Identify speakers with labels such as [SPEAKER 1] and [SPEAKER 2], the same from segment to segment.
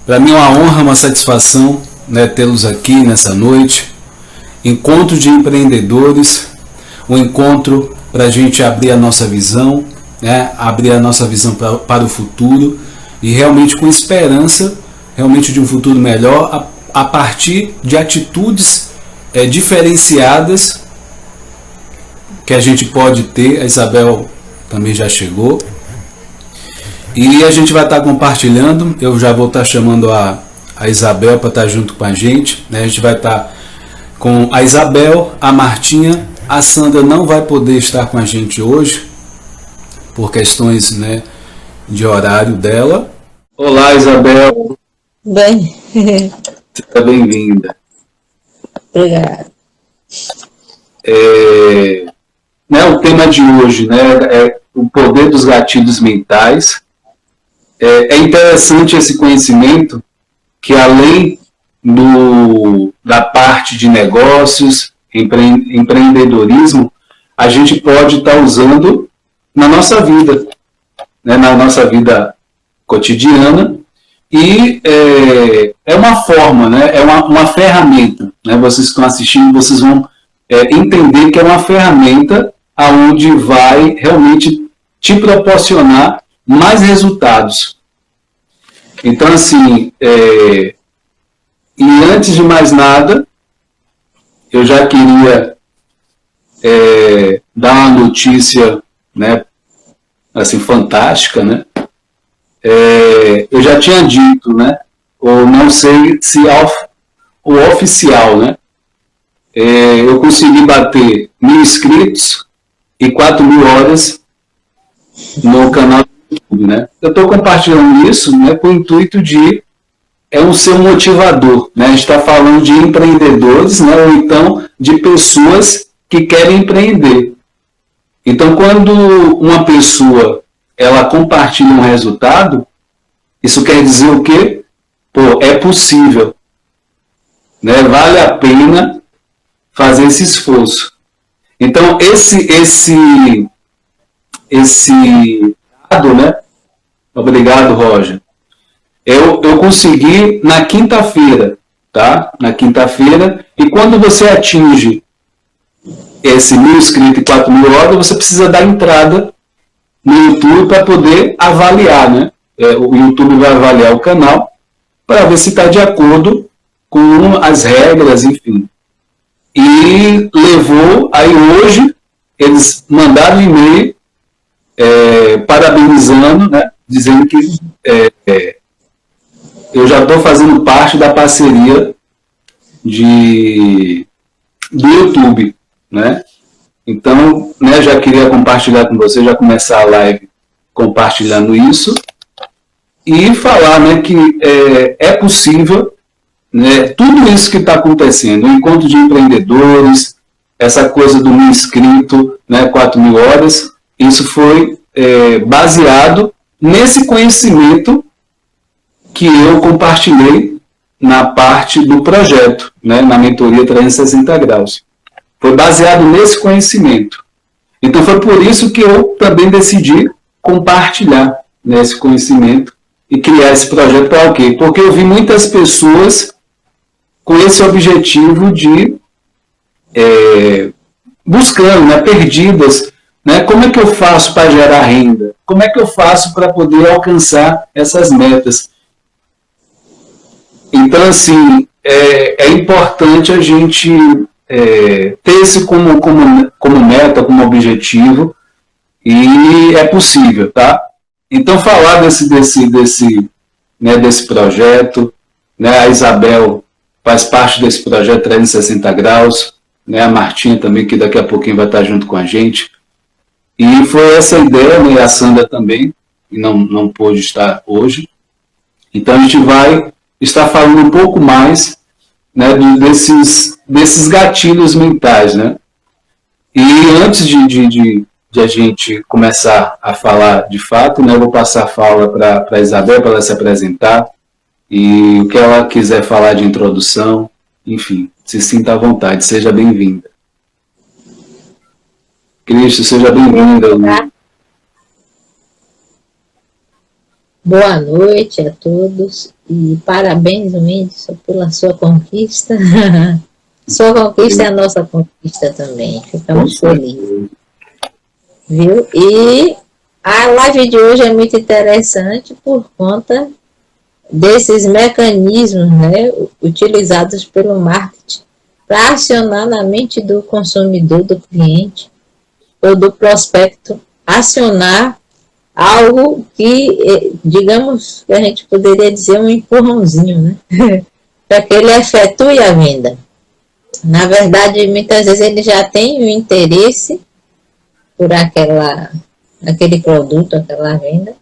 [SPEAKER 1] Para mim é uma honra, uma satisfação, né, tê-los aqui nessa noite. Encontro de empreendedores, um encontro para a gente abrir a nossa visão, né, abrir a nossa visão para o futuro e realmente com esperança, realmente de um futuro melhor a partir de atitudes diferenciadas que a gente pode ter. A Isabel também já chegou. E a gente vai estar compartilhando, eu já vou estar chamando a Isabel para estar junto com a gente, né? A gente vai estar com a Isabel, a Martinha, a Sandra não vai poder estar com a gente hoje, por questões, né, de horário dela. Olá, Isabel.
[SPEAKER 2] Bem.
[SPEAKER 1] Seja bem-vinda.
[SPEAKER 2] Obrigada.
[SPEAKER 1] O tema de hoje, né, é o poder dos gatilhos mentais. É interessante esse conhecimento que, além da parte de negócios, empreendedorismo, a gente pode estar usando na nossa vida, né, na nossa vida cotidiana, e é uma forma, né, é uma ferramenta, né, vocês estão assistindo, vocês vão entender que é uma ferramenta aonde vai realmente te proporcionar mais resultados. Então, assim, e antes de mais nada, eu já queria dar uma notícia, né, assim, fantástica, né? Eu já tinha dito, né, ou não sei se o oficial, né? Eu consegui bater 1.000 inscritos e 4.000 horas no canal do YouTube, né? Eu estou compartilhando isso, né, com o intuito de ser um motivador, né? A gente está falando de empreendedores, né, ou então de pessoas que querem empreender. Então, quando uma pessoa ela compartilha um resultado, isso quer dizer o quê? Pô, é possível, né? Vale a pena fazer esse esforço. Então, esse dado, né? Obrigado, Roger. Eu consegui na quinta-feira, tá? Na quinta-feira. E quando você atinge esse 1.000 inscritos e 4.000 horas, você precisa dar entrada no YouTube para poder avaliar, né? O YouTube vai avaliar o canal para ver se está de acordo com as regras, enfim. E levou, aí hoje, eles mandaram um e-mail parabenizando, né? Dizendo que eu já estou fazendo parte da parceria do YouTube, né? Então, né, já queria compartilhar com você, já começar a live compartilhando isso e falar, né, que é possível, né, tudo isso que está acontecendo, o encontro de empreendedores, essa coisa do 1.000 inscrito, né, 4.000 horas, isso foi baseado nesse conhecimento que eu compartilhei na parte do projeto, né, na mentoria 360 graus. Foi baseado nesse conhecimento. Então foi por isso que eu também decidi compartilhar, né, esse conhecimento e criar esse projeto para o quê? Porque eu vi muitas pessoas com esse objetivo de buscando, né, perdidas, né, como é que eu faço para gerar renda? Como é que eu faço para poder alcançar essas metas? Então, assim, é importante a gente ter isso como meta, como objetivo, e é possível, tá? Então, falar desse projeto, né, a Isabel faz parte desse projeto 360 graus, né, a Martinha também, que daqui a pouquinho vai estar junto com a gente. E foi essa ideia, né, a Sandra também, que não pôde estar hoje. Então, a gente vai estar falando um pouco mais, né, desses gatilhos mentais, né? E antes de a gente começar a falar de fato, né, eu vou passar a fala para a Isabel, para ela se apresentar, e o que ela quiser falar de introdução, enfim, se sinta à vontade, seja bem-vinda. Cristo, seja bem-vinda.
[SPEAKER 2] Boa noite a todos. E parabéns, Whindersson, pela sua conquista. Sua conquista é a nossa conquista também. Ficamos felizes. Viu? E a live de hoje é muito interessante por conta desses mecanismos, né, utilizados pelo marketing para acionar na mente do consumidor, do cliente ou do prospecto, acionar algo que, digamos, que a gente poderia dizer um empurrãozinho, né, para que ele efetue a venda. Na verdade, muitas vezes ele já tem o interesse por aquele produto, aquela venda,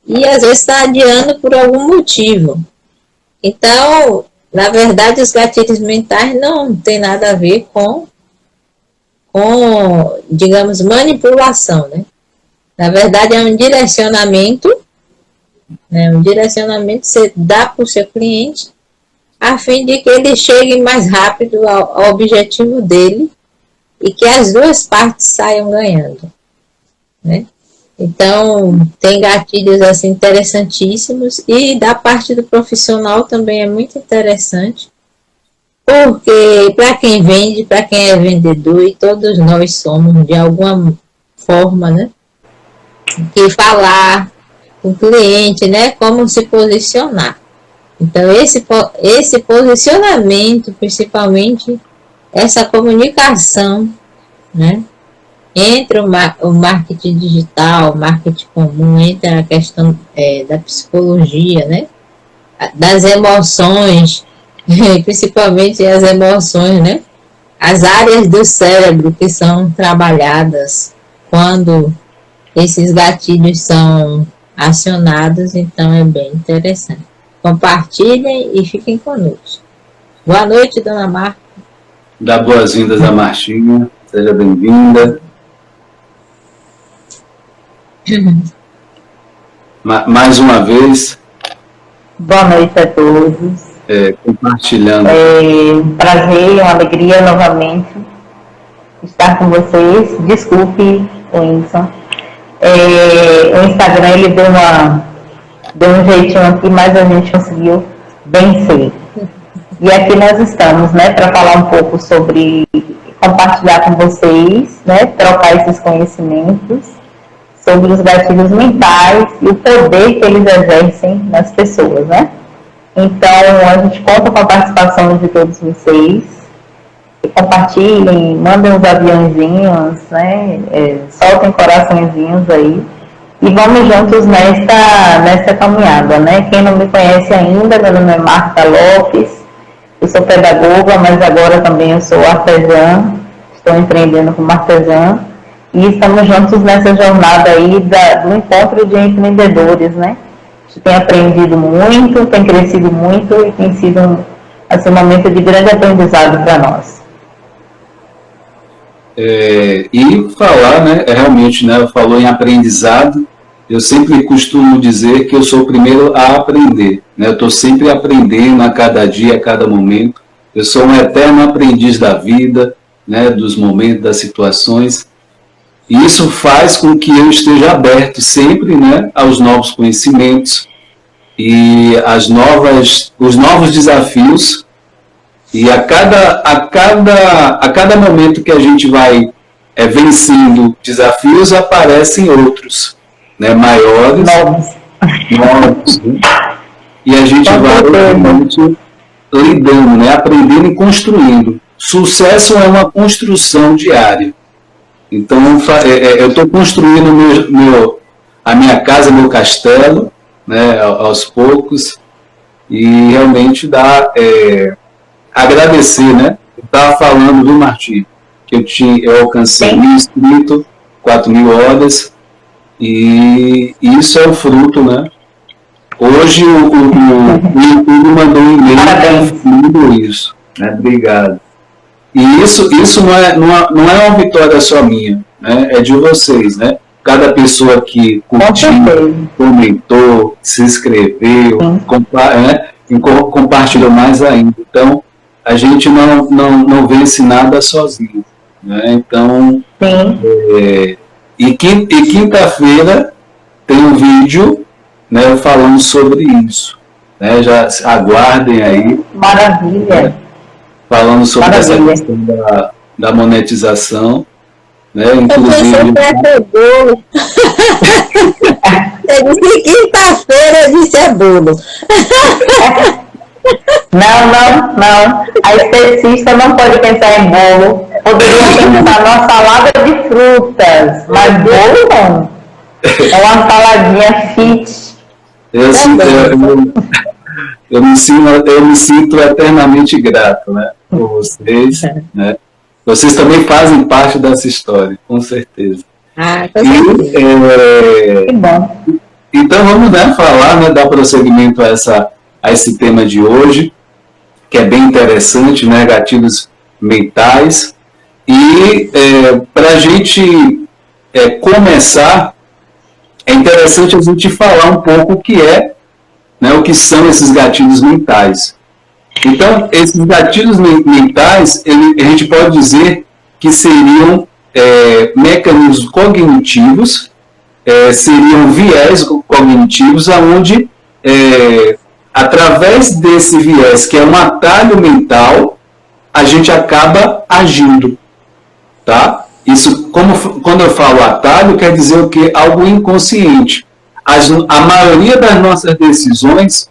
[SPEAKER 2] e às vezes está adiando por algum motivo. Então, na verdade, os gatilhos mentais não tem nada a ver com digamos, manipulação, né? Na verdade, é um direcionamento, né? Um direcionamento que você dá para o seu cliente a fim de que ele chegue mais rápido ao objetivo dele e que as duas partes saiam ganhando, né? Então, tem gatilhos assim interessantíssimos e da parte do profissional também é muito interessante, porque para quem vende, para quem é vendedor, e todos nós somos de alguma forma, né? Que falar com o cliente, né? Como se posicionar. Então, esse posicionamento, principalmente essa comunicação, né? Entre o marketing digital, o marketing comum, entre a questão da psicologia, né? Das emoções, principalmente as emoções, né? As áreas do cérebro que são trabalhadas quando esses gatilhos são acionados, então é bem interessante. Compartilhem e fiquem conosco. Boa noite, dona Marta.
[SPEAKER 1] Dá boas-vindas a Martinha, seja bem-vinda. Mais uma vez.
[SPEAKER 3] Boa noite a todos.
[SPEAKER 1] Compartilhando.
[SPEAKER 3] Um prazer, uma alegria novamente estar com vocês. Desculpe, Whindersson. O Instagram ele deu um jeitinho aqui, mas a gente conseguiu vencer. E aqui nós estamos, né, para falar um pouco sobre compartilhar com vocês, né, trocar esses conhecimentos sobre os gatilhos mentais e o poder que eles exercem nas pessoas, né? Então, a gente conta com a participação de todos vocês. E compartilhem, mandem uns aviãozinhos, né? Soltem coraçõezinhos aí. E vamos juntos nessa caminhada, né? Quem não me conhece ainda, meu nome é Marta Lopes. Eu sou pedagoga, mas agora também eu sou artesã. Estou empreendendo como artesã. E estamos juntos nessa jornada aí do encontro de empreendedores, né? A gente tem aprendido muito, tem crescido muito e tem sido assim, um momento de grande aprendizado para nós.
[SPEAKER 1] E falar, né, realmente, né, falou em aprendizado, eu sempre costumo dizer que eu sou o primeiro a aprender, né? Eu estou sempre aprendendo a cada dia, a cada momento. Eu sou um eterno aprendiz da vida, né, dos momentos, das situações. E isso faz com que eu esteja aberto sempre, né, aos novos conhecimentos e os novos desafios. E a cada momento que a gente vai vencendo desafios, aparecem outros, né, maiores, novos, né? E a gente vai realmente lidando, né, aprendendo e construindo. Sucesso é uma construção diária. Então, eu estou construindo a minha casa, meu castelo, né, aos poucos, e realmente dá agradecer, né? Eu estava falando, viu, Martim, que eu alcancei 1.000 inscritos, 4.000 horas, e isso é o fruto, né? Hoje o YouTube mandou um e-mail confirmando isso, né? Obrigado. E isso não é uma vitória só minha, né? É de vocês, né? Cada pessoa que curtiu, comentou, se inscreveu, compartilhou mais ainda. Então, a gente não vence nada sozinho, né? Então, e quinta-feira tem um vídeo, né, falando sobre isso. né? Já aguardem aí.
[SPEAKER 3] Maravilha.
[SPEAKER 1] Falando sobre
[SPEAKER 3] Maravilha.
[SPEAKER 1] essa questão da monetização, né?
[SPEAKER 2] Eu pensei que ia ter bolo. Eu disse quinta-feira, eu disse é bolo.
[SPEAKER 3] Não. A esteticista não pode pensar em bolo. Poderia pensar numa salada de frutas, mas bolo não. É uma saladinha fit.
[SPEAKER 1] Eu me sinto eternamente grato, né, por vocês, né? Vocês também fazem parte dessa história, com certeza.
[SPEAKER 2] Com certeza.
[SPEAKER 3] Que bom.
[SPEAKER 1] Então vamos, né, falar, né, dar prosseguimento a esse tema de hoje, que é bem interessante, né, gatilhos mentais. E para a gente começar, é interessante a gente falar um pouco o que o que são esses gatilhos mentais. Então, esses gatilhos mentais, a gente pode dizer que seriam mecanismos cognitivos, seriam viés cognitivos, onde, através desse viés, que é um atalho mental, a gente acaba agindo. Tá? Isso, quando eu falo atalho, quer dizer o quê? Algo inconsciente. A maioria das nossas decisões,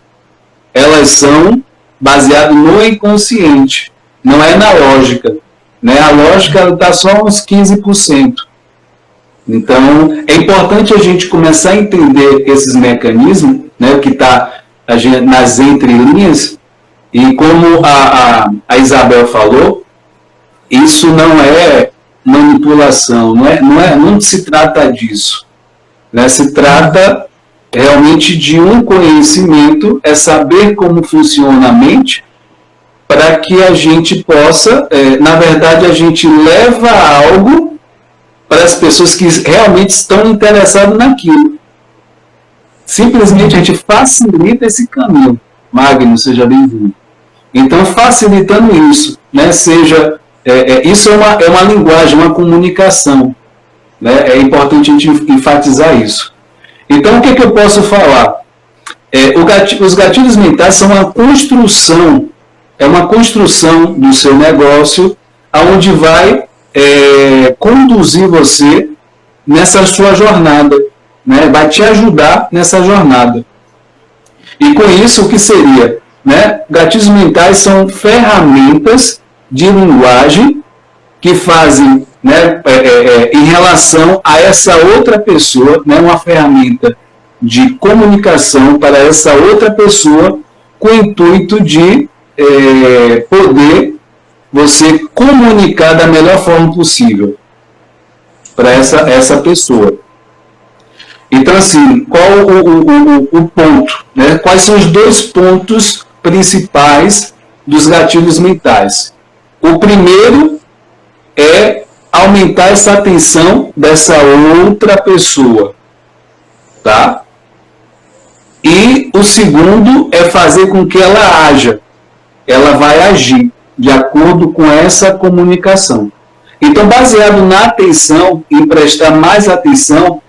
[SPEAKER 1] elas são baseadas no inconsciente, não é na lógica. Né? A lógica está só uns 15%. Então, é importante a gente começar a entender esses mecanismos, né, o que está nas entrelinhas, e como a Isabel falou, isso não é manipulação, não se trata disso. Né? Se trata realmente de um conhecimento, é saber como funciona a mente, para que a gente possa, na verdade, a gente leva algo para as pessoas que realmente estão interessadas naquilo. Simplesmente a gente facilita esse caminho. Magno, seja bem-vindo. Então, facilitando isso, né, isso é uma linguagem, uma comunicação. Né? É importante a gente enfatizar isso. Então, o que eu posso falar? Os gatilhos mentais são uma construção do seu negócio, aonde vai conduzir você nessa sua jornada, né? Vai te ajudar nessa jornada. E com isso, o que seria? Né? Gatilhos mentais são ferramentas de linguagem que fazem, né, em relação a essa outra pessoa, né, uma ferramenta de comunicação para essa outra pessoa, com o intuito de poder você comunicar da melhor forma possível para essa pessoa. Então, assim, qual o ponto? Né? Quais são os dois pontos principais dos gatilhos mentais? O primeiro é aumentar essa atenção dessa outra pessoa, tá? E o segundo é fazer com que ela haja. Ela vai agir de acordo com essa comunicação. Então, baseado na atenção, em prestar mais atenção,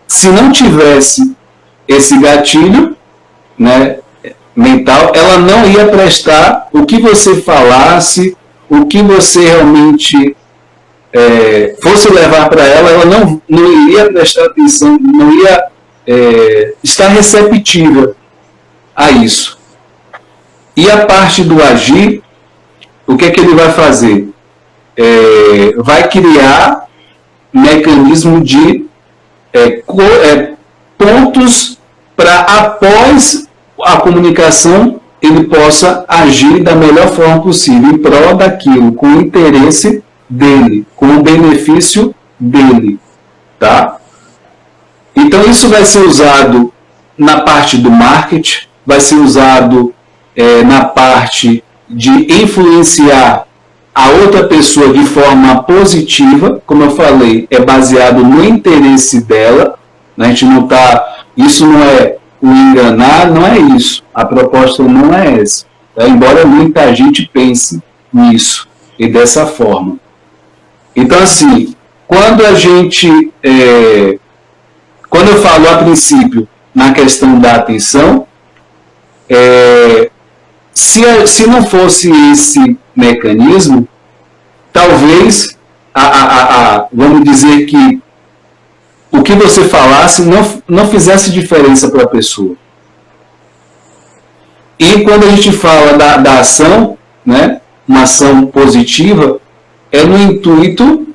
[SPEAKER 1] se não tivesse esse gatilho, né, mental, ela não ia prestar o que você falasse, o que você realmente fosse levar para ela não iria prestar atenção, não ia estar receptiva a isso. E a parte do agir, o que ele vai fazer? Vai criar mecanismo de pontos para, após a comunicação, ele possa agir da melhor forma possível, em prol daquilo, com o interesse dele, com o benefício dele. Tá? Então, isso vai ser usado na parte do marketing, vai ser usado na parte de influenciar a outra pessoa de forma positiva, como eu falei, é baseado no interesse dela, a gente não tá, isso não é o enganar, não é isso, a proposta não é essa, tá? Embora muita gente pense nisso e dessa forma. Então, assim, quando eu falo a princípio na questão da atenção, se não fosse esse mecanismo, talvez, vamos dizer que o que você falasse não fizesse diferença para a pessoa. E quando a gente fala da ação, né, uma ação positiva, é no intuito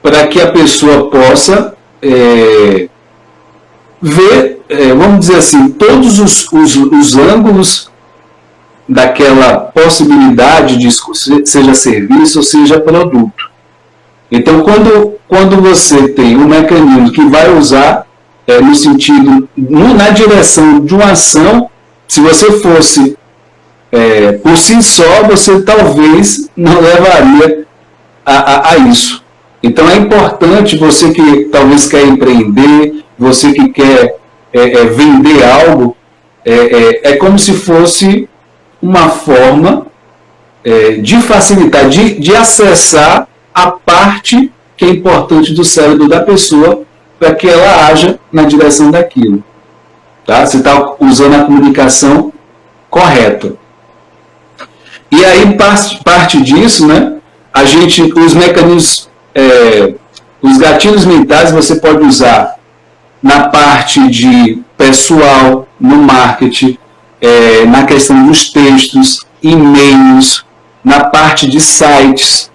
[SPEAKER 1] para que a pessoa possa ver, vamos dizer assim, todos os ângulos daquela possibilidade de seja serviço ou seja produto. Então, quando você tem um mecanismo que vai usar no sentido, na direção de uma ação, se você fosse por si só, você talvez não levaria a isso. Então é importante, você que talvez quer empreender, você que quer vender algo, é como se fosse uma forma de facilitar, de acessar a parte que é importante do cérebro da pessoa para que ela haja na direção daquilo. Tá? Você está usando a comunicação correta. E aí, parte disso, né, os mecanismos, os gatilhos mentais você pode usar na parte de pessoal, no marketing, na questão dos textos, e-mails, na parte de sites,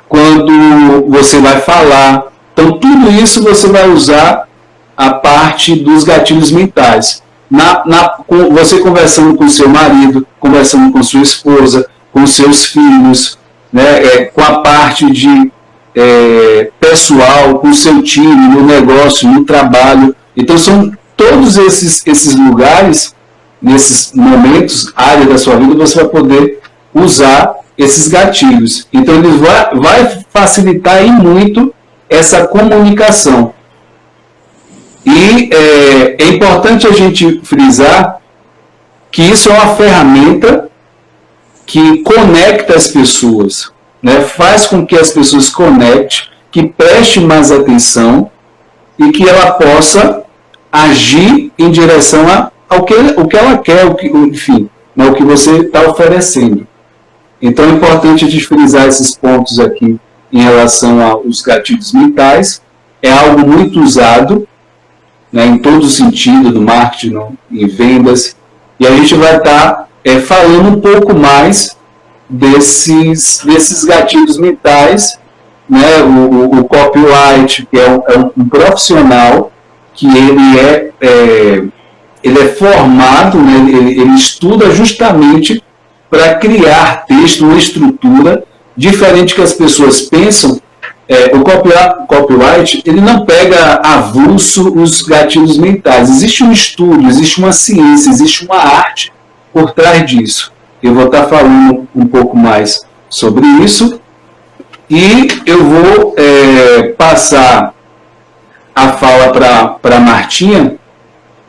[SPEAKER 1] quando você vai falar. Então, tudo isso você vai usar a parte dos gatilhos mentais. Você conversando com seu marido, conversando com sua esposa, com seus filhos, né, com a parte de pessoal, com o seu time, no negócio, no trabalho. Então, são todos esses lugares, nesses momentos, área da sua vida, você vai poder usar esses gatilhos. Então, ele vai facilitar em muito essa comunicação. E é importante a gente frisar que isso é uma ferramenta que conecta as pessoas, né? Faz com que as pessoas conectem, que prestem mais atenção e que ela possa agir em direção ao que ela quer, enfim, né, o que você está oferecendo. Então é importante a gente frisar esses pontos aqui em relação aos gatilhos mentais. É algo muito usado, né, em todo o sentido do marketing, em vendas, e a gente vai estar falando um pouco mais desses gatilhos mentais, né, o copyright, que é um profissional que ele é formado, né, ele estuda justamente para criar texto, uma estrutura diferente que as pessoas pensam. O copyright, ele não pega avulso os gatilhos mentais. Existe um estudo, existe uma ciência, existe uma arte por trás disso. Eu vou estar falando um pouco mais sobre isso e eu vou passar a fala para a Martinha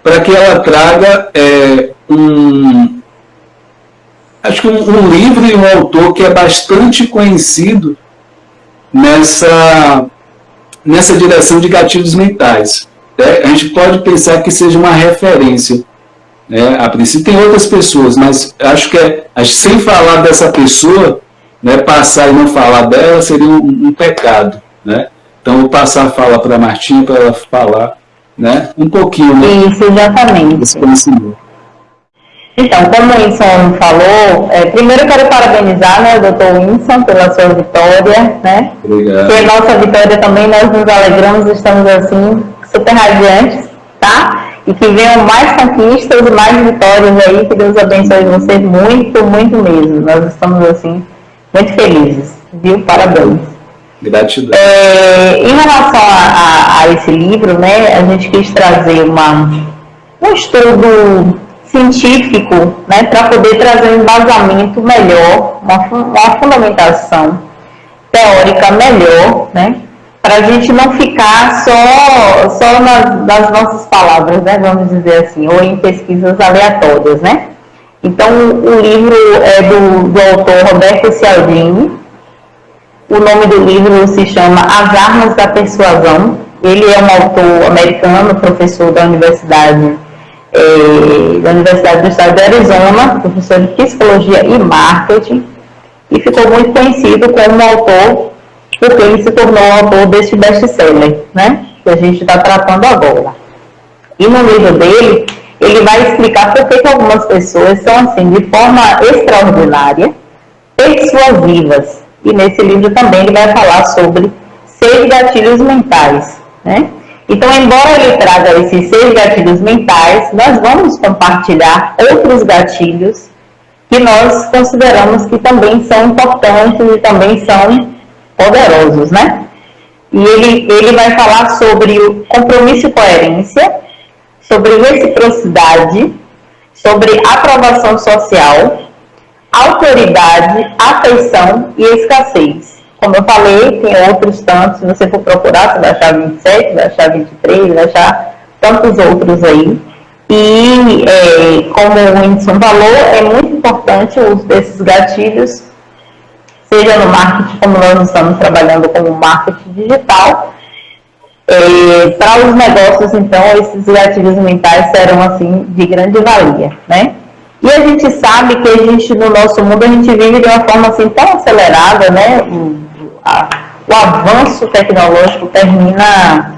[SPEAKER 1] para que ela traga acho que um livro e um autor que é bastante conhecido nessa direção de gatilhos mentais. A gente pode pensar que seja uma referência. A princípio tem outras pessoas, mas acho que sem falar dessa pessoa, né, passar e não falar dela seria um pecado. Né? Então vou passar a fala para a Martinha para ela falar, né, um pouquinho. Né,
[SPEAKER 3] isso, exatamente.
[SPEAKER 1] Desse conhecimento.
[SPEAKER 3] Então, como o Winston falou, primeiro eu quero parabenizar, né, o Dr. Winston pela sua vitória, né?
[SPEAKER 1] Obrigado.
[SPEAKER 3] Que a nossa vitória também, nós nos alegramos, estamos assim, super radiantes, tá? E que venham mais conquistas e mais vitórias aí, que Deus abençoe você muito, muito mesmo. Nós estamos assim, muito felizes, viu? Parabéns.
[SPEAKER 1] Gratidão.
[SPEAKER 3] Em relação a esse livro, né, a gente quis trazer um estudo científico, né, para poder trazer um embasamento melhor, uma fundamentação teórica melhor, né, para a gente não ficar só nas nossas palavras, né, vamos dizer assim, ou em pesquisas aleatórias, né. Então, o livro é do autor Roberto Cialdini. O nome do livro se chama As Armas da Persuasão. Ele é um autor americano, professor da Universidade da Universidade do Estado de Arizona, professor de Psicologia e Marketing, e ficou muito conhecido como autor, porque ele se tornou autor deste best-seller, né, que a gente está tratando agora. E no livro dele, ele vai explicar por que algumas pessoas são assim, de forma extraordinária, persuasivas. E nesse livro também ele vai falar sobre 6 gatilhos mentais, né? Então, embora ele traga esses 6 gatilhos mentais, nós vamos compartilhar outros gatilhos que nós consideramos que também são importantes e também são poderosos, né? E ele vai falar sobre o compromisso e coerência, sobre reciprocidade, sobre aprovação social, autoridade, afeição e escassez. Como eu falei, tem outros tantos, se você for procurar, você vai achar 27, vai achar 23, vai achar tantos outros aí. E, como o Whindersson falou, é muito importante o uso desses gatilhos, seja no marketing, como nós estamos trabalhando como marketing digital. Para os negócios, então, esses gatilhos mentais serão, assim, de grande valia, né? E a gente sabe que a gente, no nosso mundo, a gente vive de uma forma, assim, tão acelerada, né? O avanço tecnológico termina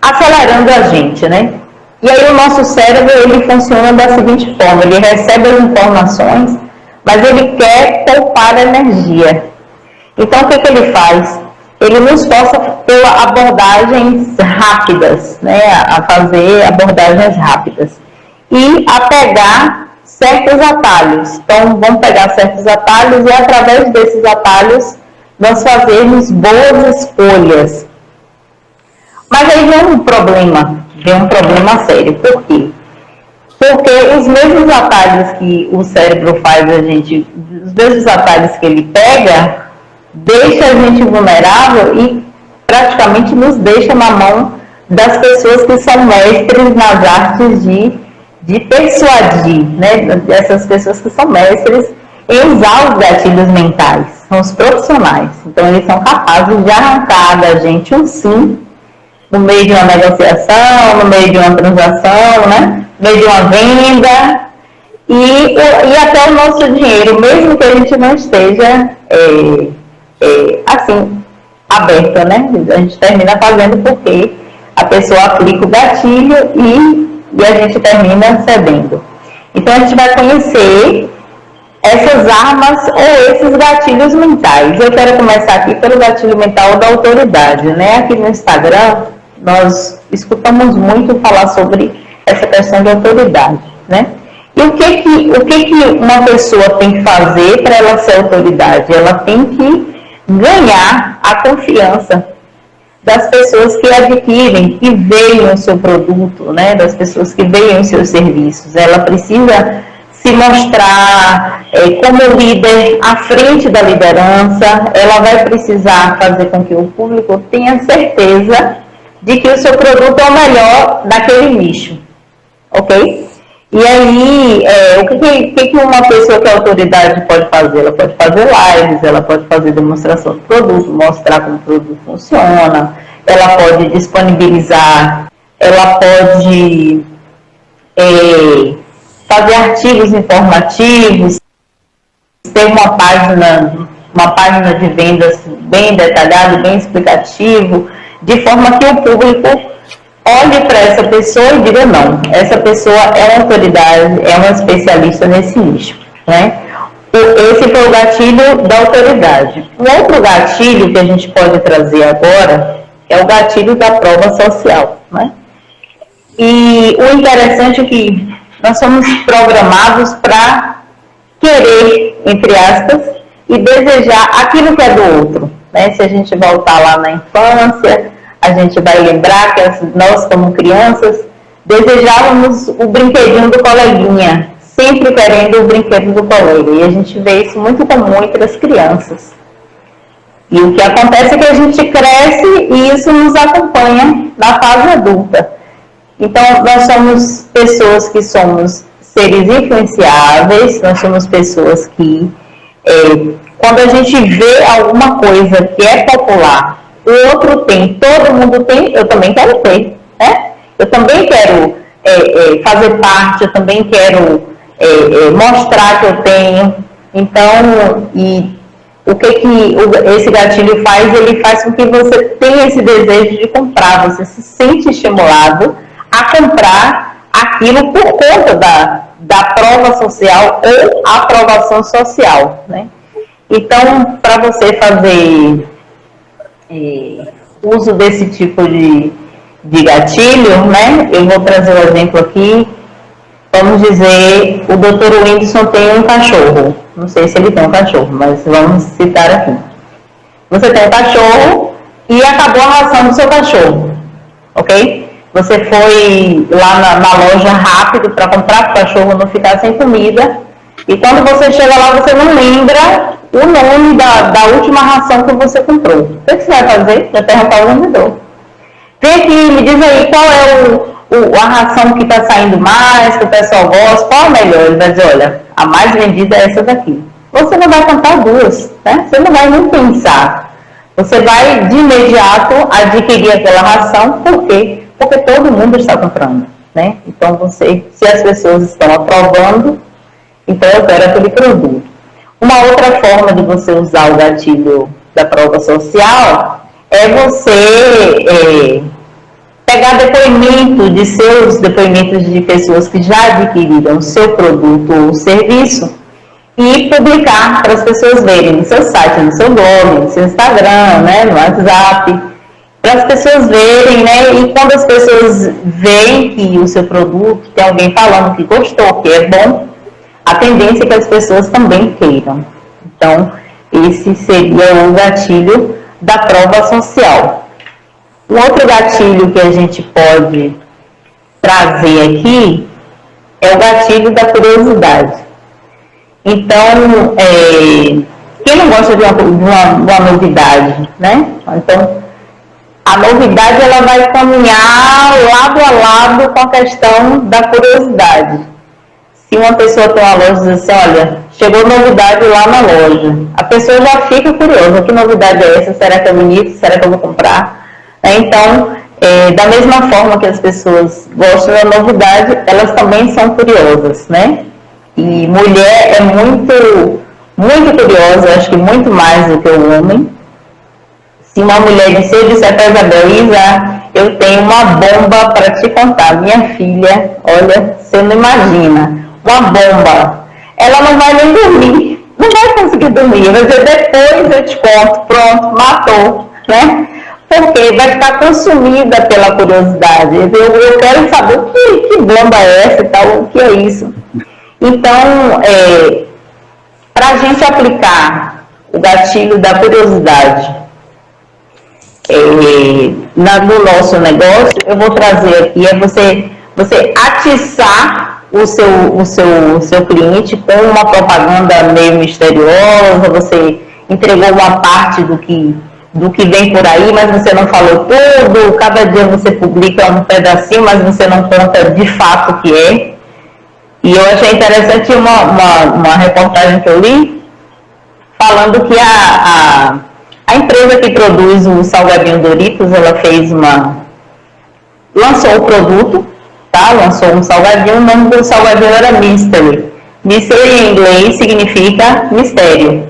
[SPEAKER 3] acelerando a gente, né? E aí o nosso cérebro, ele funciona da seguinte forma: ele recebe as informações, mas ele quer poupar energia. Então, o que ele faz? Ele nos força por abordagens rápidas, né? A fazer abordagens rápidas. E a pegar certos atalhos. Então, vamos pegar certos atalhos e, através desses atalhos, nós fazermos boas escolhas. Mas aí vem um problema sério. Por quê? Porque os mesmos atalhos que o cérebro faz a gente, os mesmos atalhos que ele pega, deixa a gente vulnerável e praticamente nos deixa na mão das pessoas que são mestres nas artes de persuadir, né? Dessas pessoas que são mestres em usar os gatilhos mentais, são os profissionais. Então, eles são capazes de arrancar da gente um sim no meio de uma negociação, no meio de uma transação, né? No meio de uma venda, e até o nosso dinheiro, mesmo que a gente não esteja assim, aberto, né? A gente termina fazendo porque a pessoa aplica o gatilho e a gente termina cedendo. Então, a gente vai conhecer essas armas ou esses gatilhos mentais. Eu quero começar aqui pelo gatilho mental da autoridade, né? Aqui no Instagram, nós escutamos muito falar sobre essa questão de autoridade, né? E o que uma pessoa tem que fazer para ela ser autoridade? Ela tem que ganhar a confiança das pessoas que adquirem, que veem o seu produto, né? Das pessoas que veem os seus serviços. Ela precisa se mostrar como líder à frente da liderança. Ela vai precisar fazer com que o público tenha certeza de que o seu produto é o melhor daquele nicho, ok? E aí, o que uma pessoa que é autoridade pode fazer? Ela pode fazer lives, ela pode fazer demonstração do produto, mostrar como o produto funciona, ela pode disponibilizar, ela pode fazer artigos informativos, ter uma página de vendas bem detalhada, bem explicativo, de forma que o público olhe para essa pessoa e diga: não, essa pessoa é uma autoridade, é uma especialista nesse nicho, né? Esse foi o gatilho da autoridade. Um outro gatilho que a gente pode trazer agora é o gatilho da prova social, né? E o interessante é que nós somos programados para querer, entre aspas, e desejar aquilo que é do outro, né? Se a gente voltar lá na infância, a gente vai lembrar que nós, como crianças, desejávamos o brinquedinho do coleguinha, sempre querendo o brinquedo do colega. E a gente vê isso muito comum entre as crianças. E o que acontece é que a gente cresce e isso nos acompanha na fase adulta. Então, nós somos pessoas que somos seres influenciáveis, nós somos pessoas que, quando a gente vê alguma coisa que é popular, o outro tem, todo mundo tem, eu também quero ter, né? Eu também quero fazer parte, eu também quero mostrar que eu tenho. Então, o que esse gatilho faz? Ele faz com que você tenha esse desejo de comprar, você se sente estimulado a comprar aquilo por conta da prova social ou aprovação social, né? Então, para você fazer uso desse tipo de gatilho, né? Eu vou trazer um exemplo aqui. Vamos dizer, o Dr. Whindersson tem um cachorro. Não sei se ele tem um cachorro, mas vamos citar aqui. Você tem um cachorro e acabou a ração do seu cachorro, ok? Você foi lá na loja rápido para comprar, para o cachorro não ficar sem comida. E quando você chega lá, você não lembra o nome da última ração que você comprou. O que você vai fazer? Vai perguntar ao vendedor. Vem aqui, me diz aí qual é a ração que está saindo mais, que o pessoal gosta, qual é a melhor? Ele vai dizer, olha, a mais vendida é essa daqui. Você não vai comprar duas, né? Você não vai nem pensar. Você vai de imediato adquirir aquela ração, por quê? Porque todo mundo está comprando, né? Então, se as pessoas estão aprovando, então eu quero aquele produto. Uma outra forma de você usar o gatilho da prova social é você pegar seus depoimentos de pessoas que já adquiriram o seu produto ou serviço e publicar para as pessoas verem no seu site, no seu blog, no seu Instagram, né, no WhatsApp, para as pessoas verem, né, e quando as pessoas veem que o seu produto, tem alguém falando que gostou, que é bom, a tendência é que as pessoas também queiram. Então, esse seria o gatilho da prova social. Um outro gatilho que a gente pode trazer aqui é o gatilho da curiosidade. Então, quem não gosta de uma novidade, né? Então, a novidade ela vai caminhar lado a lado com a questão da curiosidade. Se uma pessoa tem uma loja e diz assim, olha, chegou novidade lá na loja, a pessoa já fica curiosa, que novidade é essa? Será que é bonito? Será que eu vou comprar? Então, da mesma forma que as pessoas gostam da novidade, elas também são curiosas, né? E mulher é muito, muito curiosa, acho que muito mais do que o homem. Se uma mulher disser para a Isabel, Isa, eu tenho uma bomba para te contar, minha filha, olha, você não imagina, uma bomba, ela não vai nem dormir, não vai conseguir dormir, vai dizer, depois eu te conto, pronto, matou, né? Porque vai ficar consumida pela curiosidade. Eu quero saber que bomba é essa e tal, o que é isso. Então, para a gente aplicar o gatilho da curiosidade no nosso negócio, eu vou trazer aqui, você atiçar o seu cliente com uma propaganda meio misteriosa, você entregou uma parte do que vem por aí, mas você não falou tudo, cada dia você publica um pedacinho, mas você não conta de fato o que é. E eu achei interessante uma reportagem que eu li, falando que a empresa que produz o salgadinho Doritos, ela lançou o produto, tá? Lançou um salgadinho, o nome do salgadinho era Mystery. Mystery em inglês significa mistério.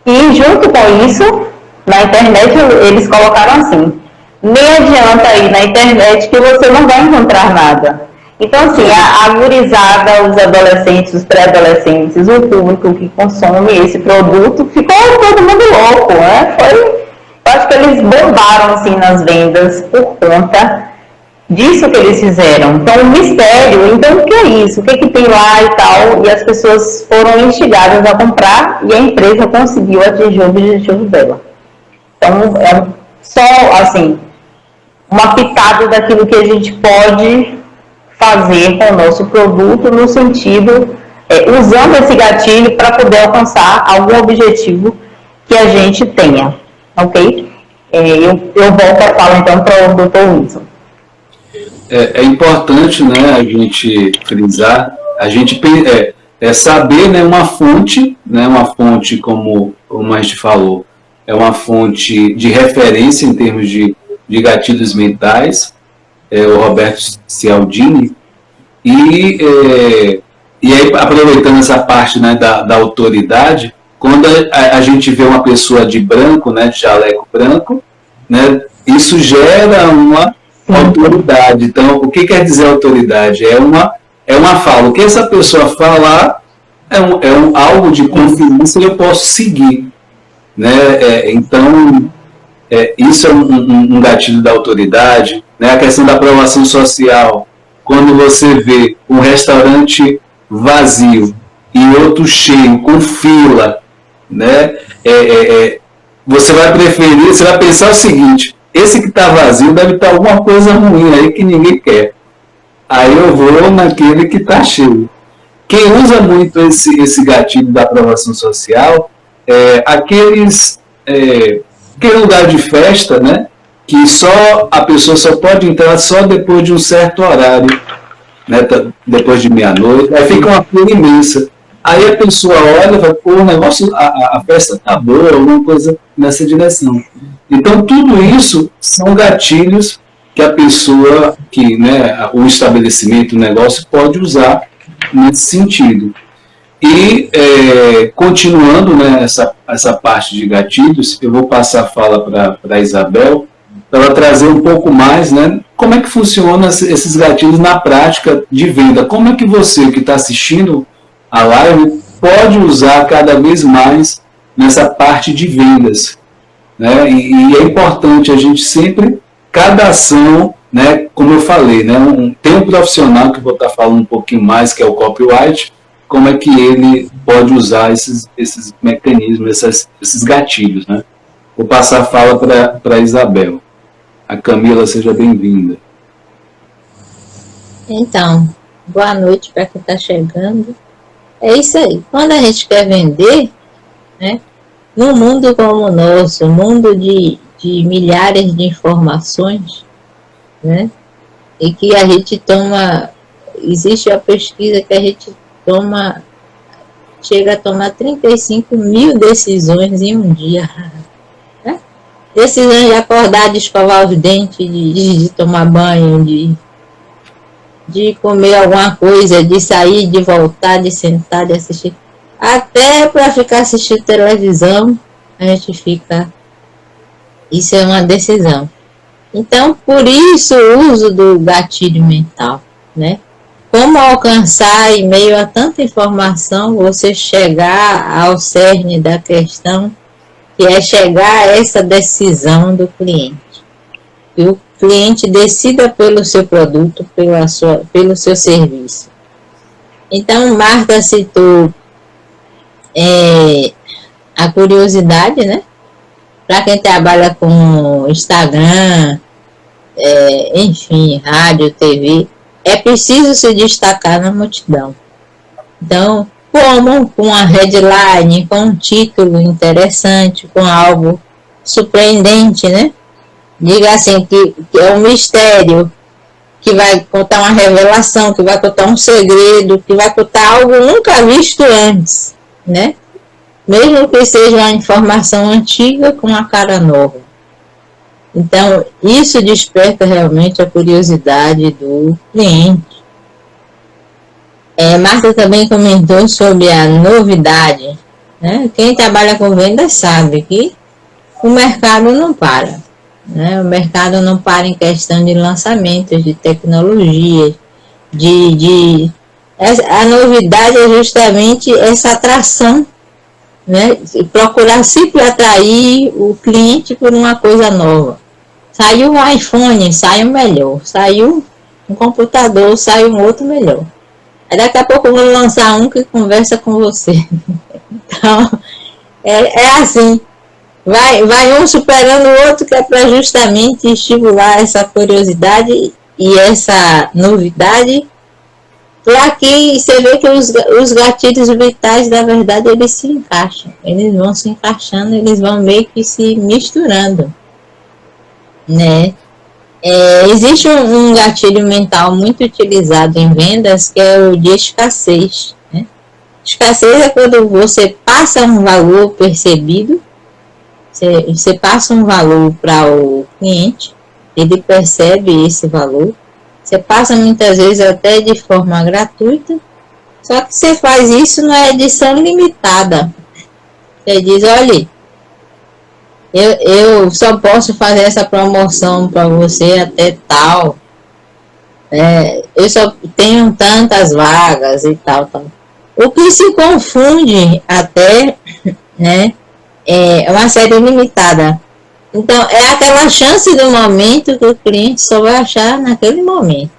[SPEAKER 3] E junto com isso, na internet eles colocaram assim, nem adianta ir na internet que você não vai encontrar nada. Então assim, a gurizada, os adolescentes, os pré-adolescentes, o público que consome esse produto, ficou todo mundo louco, né? Eu acho que eles bombaram assim nas vendas por conta disso que eles fizeram. Então o mistério, então o que é isso? O que tem lá e tal? E as pessoas foram instigadas a comprar e a empresa conseguiu atingir o objetivo dela. Então, é só, assim, uma pitada daquilo que a gente pode fazer com o nosso produto no sentido, usando esse gatilho para poder alcançar algum objetivo que a gente tenha, ok? Eu volto a falar, então, para o Dr. Wilson.
[SPEAKER 1] É importante, né, a gente frisar, a gente saber, né, uma fonte como a gente falou, é uma fonte de referência em termos de gatilhos mentais, o Roberto Cialdini, e aí, aproveitando essa parte, né, da autoridade, quando a gente vê uma pessoa de branco, né, de jaleco branco, né, isso gera uma autoridade. Então, o que quer dizer autoridade? É uma fala. O que essa pessoa falar é algo de confiança e eu posso seguir. Né? Então, isso é um gatilho da autoridade. Né? A questão da aprovação social. Quando você vê um restaurante vazio e outro cheio, com fila, né? Você vai preferir, você vai pensar o seguinte: esse que está vazio deve estar alguma coisa ruim aí que ninguém quer. Aí eu vou naquele que está cheio. Quem usa muito esse gatilho da aprovação social aquele lugar de festa, né? Que a pessoa só pode entrar só depois de um certo horário, né? Depois de meia-noite. Aí fica uma fila imensa. Aí a pessoa olha e fala, pô, o negócio, a festa tá boa, alguma coisa nessa direção. Então, tudo isso são gatilhos que a pessoa, né, o estabelecimento, o negócio, pode usar nesse sentido. E, continuando, né, essa parte de gatilhos, eu vou passar a fala para a Isabel, para ela trazer um pouco mais, né, como é que funciona esses gatilhos na prática de venda. Como é que você, que está assistindo a live, pode usar cada vez mais nessa parte de vendas, né? E é importante a gente sempre, cada ação, né, como eu falei, né, tem um profissional que eu vou estar falando um pouquinho mais, que é o copyright, como é que ele pode usar esses mecanismos, esses gatilhos, né? Vou passar a fala para a Isabel. A Camila, seja bem-vinda.
[SPEAKER 2] Então, boa noite para quem está chegando. É isso aí. Quando a gente quer vender, né, num mundo como o nosso, mundo de milhares de informações, né, e que a gente toma, existe a pesquisa que a gente chega a tomar 35 mil decisões em um dia. Né? Decisões de acordar, de escovar os dentes, de tomar banho, de comer alguma coisa, de sair, de voltar, de sentar, de assistir. Até para ficar assistindo televisão, a gente fica... Isso é uma decisão. Então, por isso o uso do gatilho mental, né? Como alcançar, em meio a tanta informação, você chegar ao cerne da questão, que é chegar a essa decisão do cliente. E o cliente decida pelo seu produto, pelo seu serviço. Então, Marta citou a curiosidade, né? Para quem trabalha com Instagram, enfim, rádio, TV, é preciso se destacar na multidão. Então, como com uma headline, com um título interessante, com algo surpreendente, né? Diga assim, que é um mistério, que vai contar uma revelação, que vai contar um segredo, que vai contar algo nunca visto antes, né? Mesmo que seja uma informação antiga com uma cara nova. Então, isso desperta realmente a curiosidade do cliente. Marta também comentou sobre a novidade, né? Quem trabalha com vendas sabe que o mercado não para. Né? O mercado não para em questão de lançamentos, de tecnologia, a novidade é justamente essa atração, né? Procurar sempre atrair o cliente por uma coisa nova. Saiu um iPhone, sai um melhor. Saiu um computador, sai um outro melhor. Aí daqui a pouco eu vou lançar um que conversa com você. Então, é assim. Vai um superando o outro, que é para justamente estimular essa curiosidade e essa novidade, para que você vê que os gatilhos vitais, na verdade, eles se encaixam. Eles vão se encaixando, eles vão meio que se misturando. Né? Existe um gatilho mental muito utilizado em vendas, que é o de escassez. Né? Escassez é quando você passa um valor percebido, Você passa um valor para o cliente, ele percebe esse valor. Você passa muitas vezes até de forma gratuita, só que você faz isso na edição limitada. Você diz, olha, eu só posso fazer essa promoção para você até tal. Eu só tenho tantas vagas e tal. O que se confunde até, né, é uma série limitada. Então, é aquela chance do momento que o cliente só vai achar naquele momento.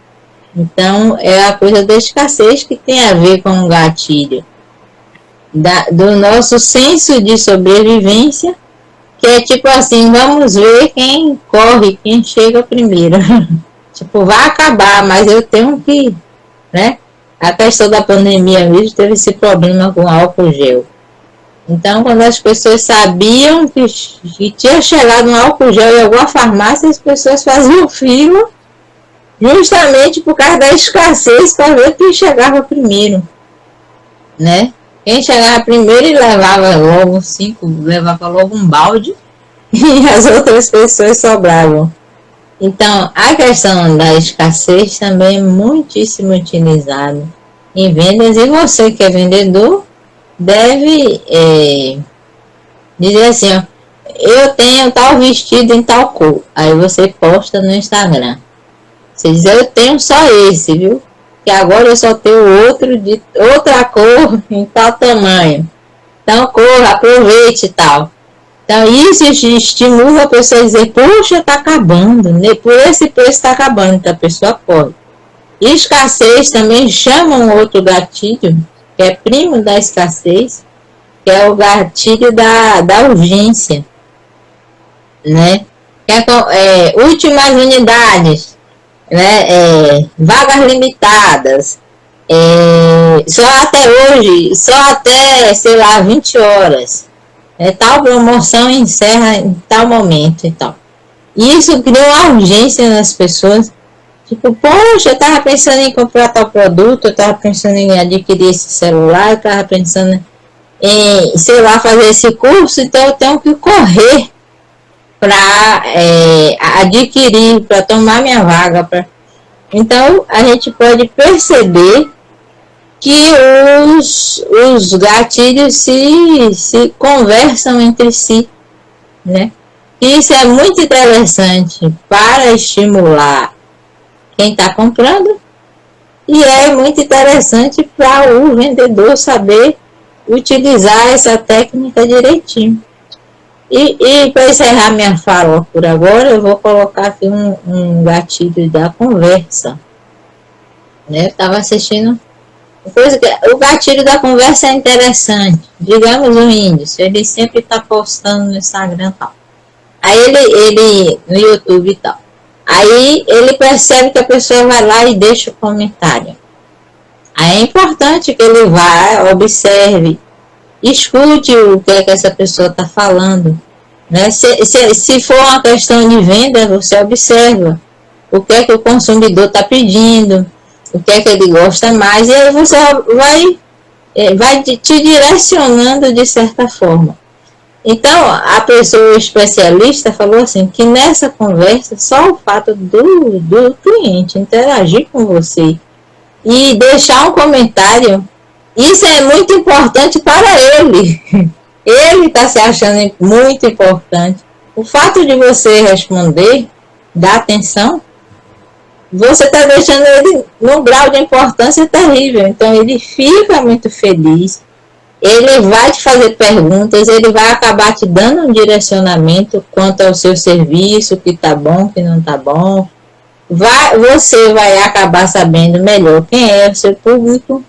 [SPEAKER 2] Então, é a coisa da escassez que tem a ver com o gatilho. Do nosso senso de sobrevivência, que é tipo assim, vamos ver quem corre, quem chega primeiro. Tipo, vai acabar, mas eu tenho que, né? A questão da pandemia mesmo teve esse problema com álcool gel. Então, quando as pessoas sabiam que tinha chegado um álcool gel em alguma farmácia, as pessoas faziam fila justamente por causa da escassez para ver quem chegava primeiro, né? Quem chegava primeiro e levava logo levava logo um balde e as outras pessoas sobravam. Então, a questão da escassez também é muitíssimo utilizada em vendas, e você que é vendedor deve dizer assim, ó, eu tenho tal vestido em tal cor. Aí você posta no Instagram. Você diz, eu tenho só esse, viu? Que agora eu só tenho outro de outra cor em tal tamanho. Então corra, aproveite e tal. Então isso estimula a pessoa a dizer, poxa, tá acabando, né? Por esse preço tá acabando, então a pessoa corre. E escassez também chama um outro gatilho, que é primo da escassez, que é o gatilho da urgência, né? Últimas unidades, né? Vagas limitadas, só até hoje, só até, sei lá, 20 horas. Tal promoção encerra em tal momento e tal. Isso cria uma urgência nas pessoas. Tipo, poxa, eu tava pensando em comprar tal produto, eu tava pensando em adquirir esse celular, eu tava pensando em, sei lá, fazer esse curso, então eu tenho que correr para adquirir, para tomar minha vaga. Então, a gente pode perceber que os gatilhos se conversam entre si, né? Isso é muito interessante para estimular quem está comprando, e é muito interessante para o vendedor saber utilizar essa técnica direitinho. E para encerrar minha fala por agora, eu vou colocar aqui um gatilho da conversa, né? Eu estava assistindo o gatilho da conversa é interessante. Digamos o índice, ele sempre está postando no Instagram e tal. Aí ele no YouTube e tal. Aí ele percebe que a pessoa vai lá e deixa o comentário. Aí é importante que ele vá, observe, escute o que é que essa pessoa está falando, né? Se for uma questão de venda, você observa o que é que o consumidor está pedindo, o que é que ele gosta mais, e aí você vai te direcionando de certa forma. Então, a pessoa especialista falou assim, que nessa conversa, só o fato do cliente interagir com você e deixar um comentário, isso é muito importante para ele. Ele está se achando muito importante. O fato de você responder, dar atenção, você está deixando ele num grau de importância terrível. Então, ele fica muito feliz. Ele vai te fazer perguntas, ele vai acabar te dando um direcionamento quanto ao seu serviço, que está bom, que não está bom. Você vai acabar sabendo melhor quem é o seu público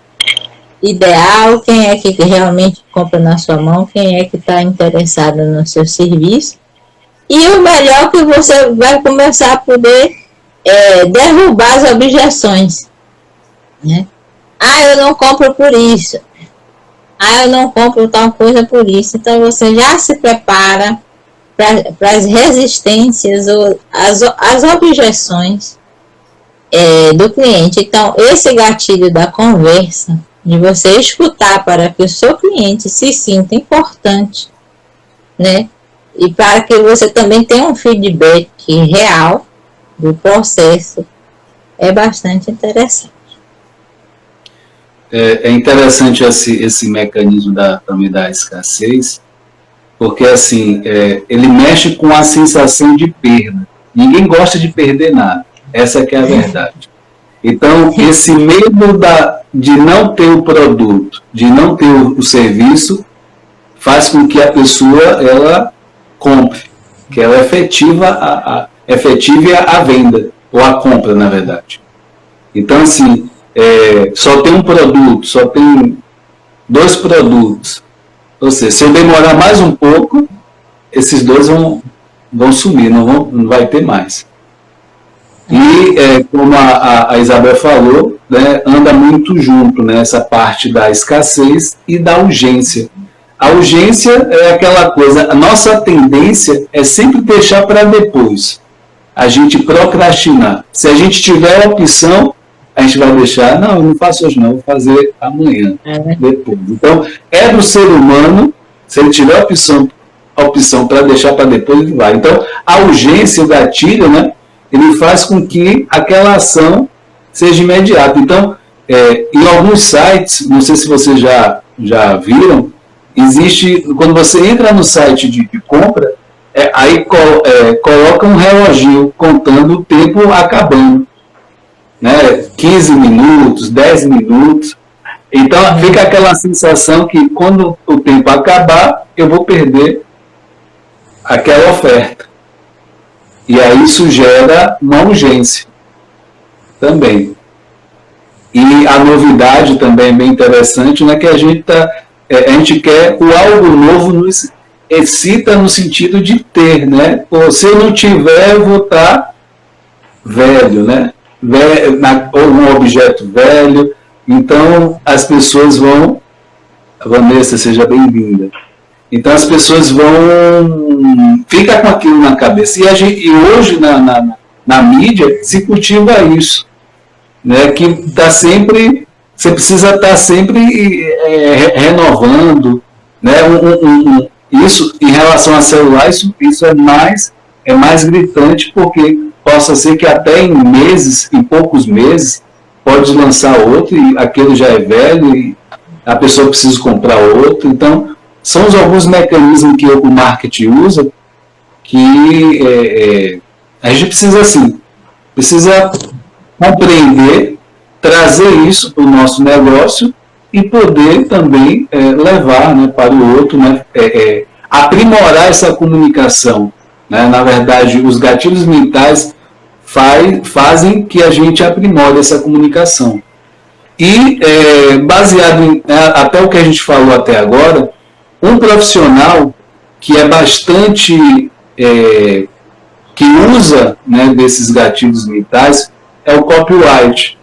[SPEAKER 2] ideal, quem é que realmente compra na sua mão, quem é que está interessado no seu serviço. E o melhor que você vai começar a poder derrubar as objeções, né? Eu não compro por isso. Eu não compro tal coisa por isso. Então você já se prepara para as resistências ou as objeções do cliente. Então esse gatilho da conversa, de você escutar para que o seu cliente se sinta importante, né? e para que você também tenha um feedback real do processo, é bastante interessante.
[SPEAKER 1] É interessante esse mecanismo também da escassez, porque assim, ele mexe com a sensação de perda. Ninguém gosta de perder nada, essa que é a verdade. Então, esse medo de não ter o produto, de não ter o serviço, faz com que a pessoa ela compre, que ela efetive a venda, ou a compra, na verdade. Então, assim, só tem um produto, só tem 2 produtos. Ou seja, se eu demorar mais um pouco, esses 2 vão sumir, não vai ter mais. E, como a Isabel falou, né, anda muito junto, né, essa parte da escassez e da urgência. A urgência é aquela coisa, a nossa tendência é sempre deixar para depois. A gente procrastinar. Se a gente tiver a opção, a gente vai deixar, não, eu não faço hoje não, vou fazer amanhã, depois. Então, é do ser humano, se ele tiver a opção para deixar para depois, ele vai. Então, a urgência, o gatilho, né, ele faz com que aquela ação seja imediata. Então, em alguns sites, não sei se vocês já viram, existe, quando você entra no site de compra, aí coloca um reloginho contando o tempo acabando. Né? 15 minutos, 10 minutos. Então, fica aquela sensação que quando o tempo acabar, eu vou perder aquela oferta. E aí isso gera uma urgência também. E a novidade também é bem interessante, né, que a gente quer o algo novo nos excita no sentido de ter, né? Pô, se eu não tiver, eu vou estar velho, né? Ou um objeto velho. Então as pessoas vão, Vanessa, seja bem-vinda. Então as pessoas fica com aquilo na cabeça. E hoje na mídia se cultiva isso, né? Que está sempre, você precisa estar sempre renovando, né? Isso em relação a celular, isso é mais gritante, porque possa ser que até em poucos meses, pode lançar outro e aquele já é velho e a pessoa precisa comprar outro. Então, são alguns mecanismos que o marketing usa que a gente precisa compreender, trazer isso para o nosso negócio e poder também levar, né, para o outro, né, aprimorar essa comunicação. Né? Na verdade, os gatilhos mentais fazem que a gente aprimore essa comunicação. E, baseado até o que a gente falou até agora, um profissional que é bastante, que usa, né, desses gatilhos mentais, é o copyright.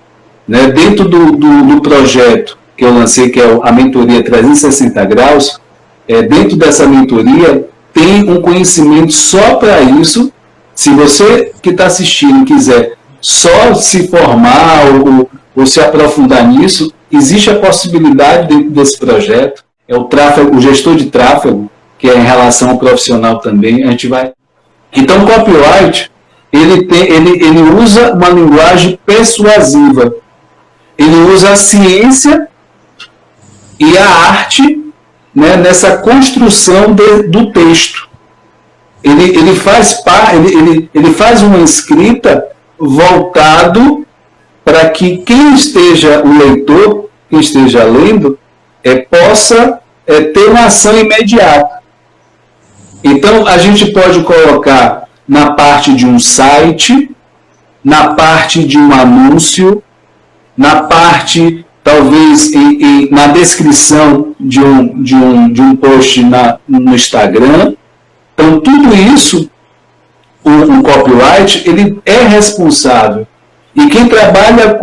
[SPEAKER 1] Né? Dentro do projeto que eu lancei, que é a mentoria 360 graus, dentro dessa mentoria tem um conhecimento só para isso. Se você que está assistindo quiser só se formar ou se aprofundar nisso, existe a possibilidade dentro desse projeto. É o gestor de tráfego, que é em relação ao profissional também. A gente vai. Então, o copyright ele usa uma linguagem persuasiva. Ele usa a ciência e a arte, né, nessa construção do texto. Ele faz uma escrita voltado para que quem esteja, o leitor, quem esteja lendo, possa ter uma ação imediata. Então, a gente pode colocar na parte de um site, na parte de um anúncio, na parte, talvez, na descrição de um post no Instagram. Então, tudo isso, o copyright, ele é responsável. E quem trabalha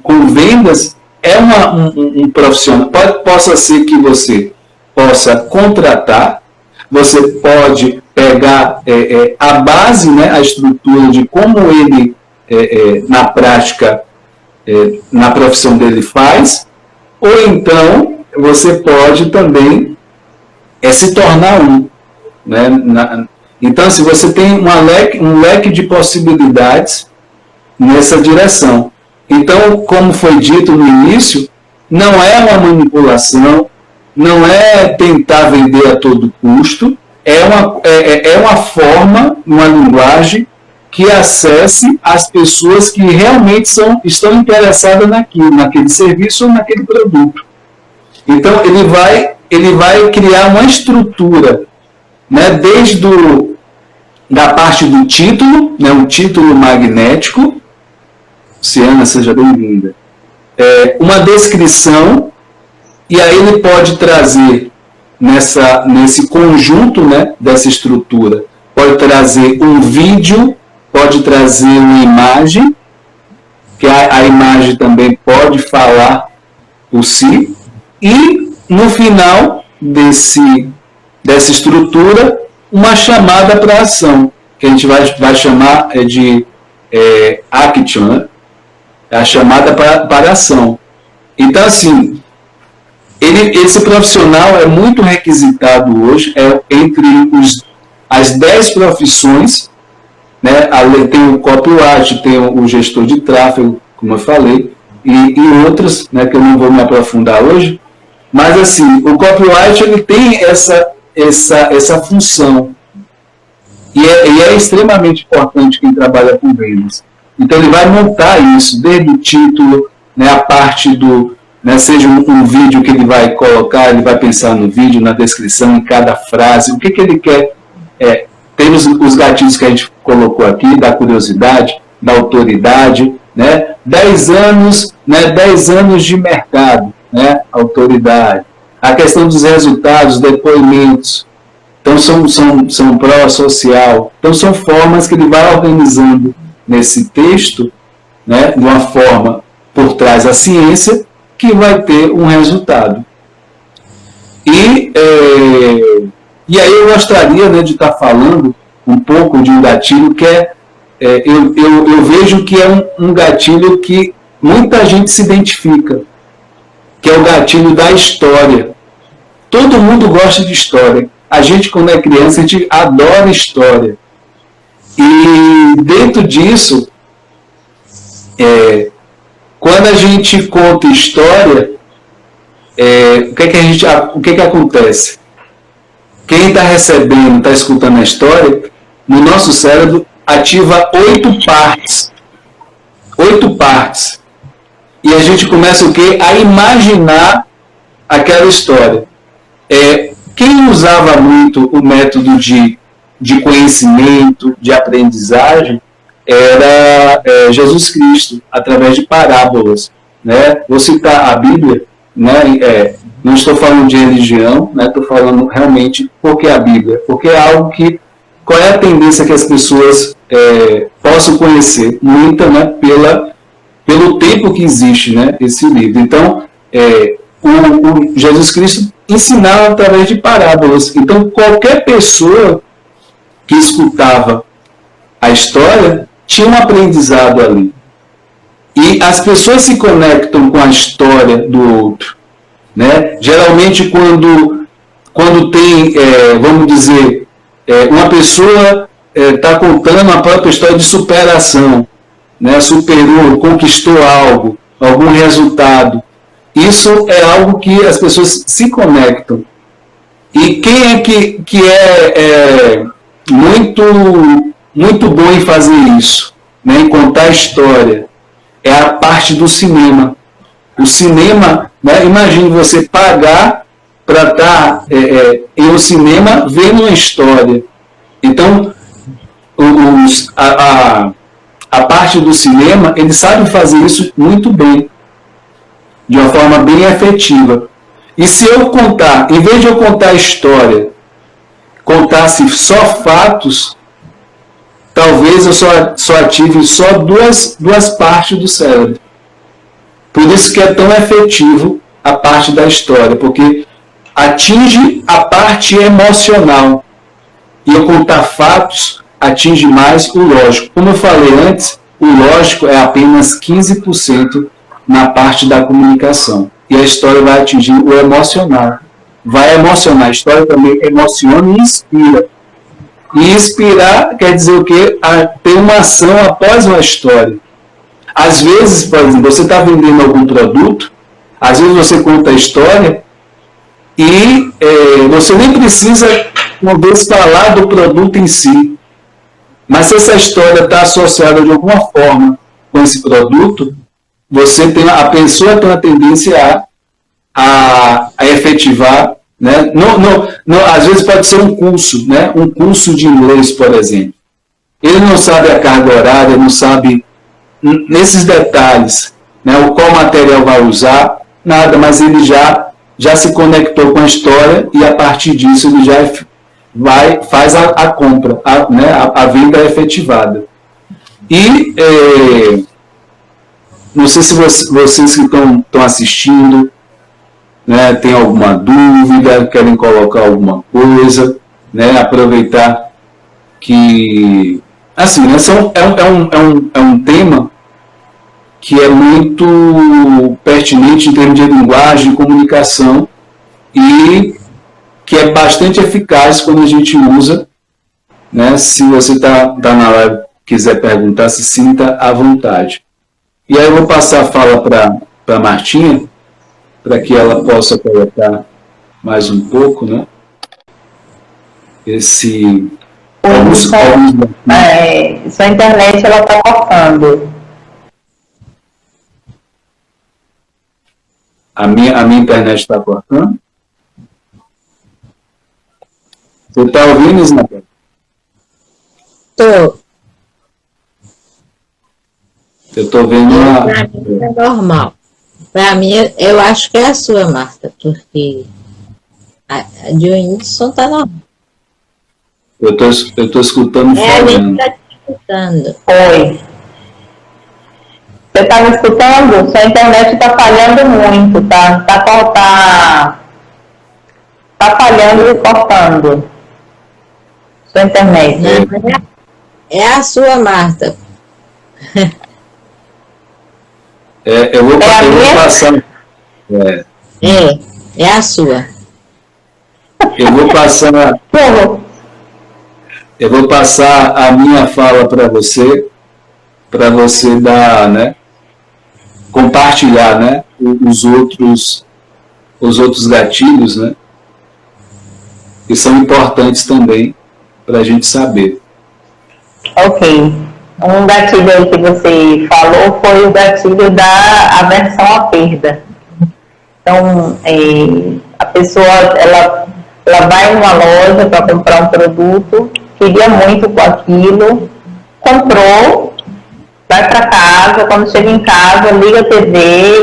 [SPEAKER 1] com vendas é um profissional. Possa ser que você possa contratar, você pode pegar a base, né, a estrutura de como ele, na prática, na profissão dele faz, ou então você pode também se tornar um. né? Então, se você tem um leque de possibilidades nessa direção. Então, como foi dito no início, não é uma manipulação, não é tentar vender a todo custo, é uma forma, uma linguagem que acesse as pessoas que realmente estão interessadas naquele serviço ou naquele produto. Então, ele vai criar uma estrutura, né, desde da parte do título, né, um título magnético. Luciana, seja bem-vinda. Uma descrição, e aí ele pode trazer nesse conjunto, né, dessa estrutura, pode trazer um vídeo, pode trazer uma imagem, que a imagem também pode falar por si, e no final dessa estrutura, uma chamada para ação, que a gente vai chamar de action, né? A chamada para ação. Então, assim, esse profissional é muito requisitado hoje, entre as 10 profissões, né? Tem o copyright, tem o gestor de tráfego, como eu falei, e outras, né, que eu não vou me aprofundar hoje, mas assim, o copyright ele tem essa função, e é extremamente importante quem trabalha com vendas. Então ele vai montar isso, desde o título, né, a parte né, seja um vídeo que ele vai colocar, ele vai pensar no vídeo, na descrição, em cada frase, o que ele quer. Tem os gatilhos que a gente colocou aqui, da curiosidade, da autoridade, né, 10 anos, né, 10 anos de mercado, né, autoridade. A questão dos resultados, depoimentos. Então são pró-social. Então são formas que ele vai organizando nesse texto, né, de uma forma por trás da ciência, que vai ter um resultado. E aí eu gostaria, né, de estar falando um pouco de um gatilho que eu vejo que é um gatilho que muita gente se identifica, que é o gatilho da história. Todo mundo gosta de história. A gente, quando é criança, a gente adora história. E dentro disso, quando a gente conta história, o que acontece? Quem está recebendo, está escutando a história, no nosso cérebro ativa 8 partes. 8 partes. E a gente começa o quê? A imaginar aquela história. Quem usava muito o método de conhecimento, de aprendizagem, era Jesus Cristo, através de parábolas, né? Vou citar a Bíblia, né? Não estou falando de religião, né? Estou falando realmente porque a Bíblia, porque é algo que, qual é a tendência que as pessoas possam conhecer? Muita, né? Pelo tempo que existe, né? Esse livro. Então, o Jesus Cristo ensinava através de parábolas. Então, qualquer pessoa que escutava a história tinha um aprendizado ali. E as pessoas se conectam com a história do outro, né? Geralmente, quando tem, vamos dizer, uma pessoa está contando a própria história de superação, né? Superou, conquistou algo, algum resultado. Isso é algo que as pessoas se conectam. E quem é que é muito bom em fazer isso, né? Em contar a história? É a parte do cinema. O cinema, né? Imagine você pagar para estar em um cinema vendo uma história. Então, a parte do cinema, eles sabem fazer isso muito bem, de uma forma bem efetiva. E se eu contar, em vez de eu contar a história, contasse só fatos, talvez eu só ative só duas partes do cérebro. Por isso que é tão efetivo a parte da história, porque atinge a parte emocional. E eu contar fatos atinge mais o lógico. Como eu falei antes, o lógico é apenas 15% na parte da comunicação. E a história vai atingir o emocional. Vai emocionar. A história também emociona e inspira. E inspirar quer dizer o quê? Ter uma ação após uma história. Às vezes, por exemplo, você está vendendo algum produto, às vezes você conta a história e você nem precisa, uma vez, falar do produto em si. Mas se essa história está associada de alguma forma com esse produto, a pessoa tem uma tendência a efetivar, né? Não, às vezes pode ser um curso, né? Um curso de inglês, por exemplo. Ele não sabe a carga horária, não sabe nesses detalhes, né? Qual material vai usar, nada, mas ele já se conectou com a história e a partir disso ele já faz a compra, né? A venda efetivada. E não sei se vocês que estão assistindo, né, tem alguma dúvida, querem colocar alguma coisa, né, aproveitar que, assim, né, é um tema que é muito pertinente em termos de linguagem, comunicação, e que é bastante eficaz quando a gente usa, né, se você está na live, quiser perguntar, se sinta à vontade. E aí eu vou passar a fala para Martinha, para que ela possa colocar mais um pouco, né?
[SPEAKER 3] Sua internet ela está cortando.
[SPEAKER 1] A minha internet está cortando? Você está ouvindo, Isabel?
[SPEAKER 2] Estou.
[SPEAKER 1] Eu estou vendo uma...
[SPEAKER 2] Para mim é normal. Para mim, eu acho que é a sua, Marta, porque a de Whindersson está normal.
[SPEAKER 1] Eu estou escutando
[SPEAKER 2] falando.
[SPEAKER 1] Ele
[SPEAKER 2] está te escutando.
[SPEAKER 3] Oi. Você está me escutando? Sua internet está falhando muito, tá falhando e cortando. Sua internet.
[SPEAKER 2] Não, é a sua, Marta.
[SPEAKER 1] Eu vou passar.
[SPEAKER 2] É a sua.
[SPEAKER 1] Eu vou passar a minha fala para você dar, né, compartilhar, né, os outros gatilhos, né, que são importantes também para a gente saber. Ok.
[SPEAKER 3] Um gatilho aí que você falou foi o gatilho da aversão à perda. Então, a pessoa, ela vai numa loja para comprar um produto, queria muito com aquilo, comprou, vai para casa, quando chega em casa, liga a TV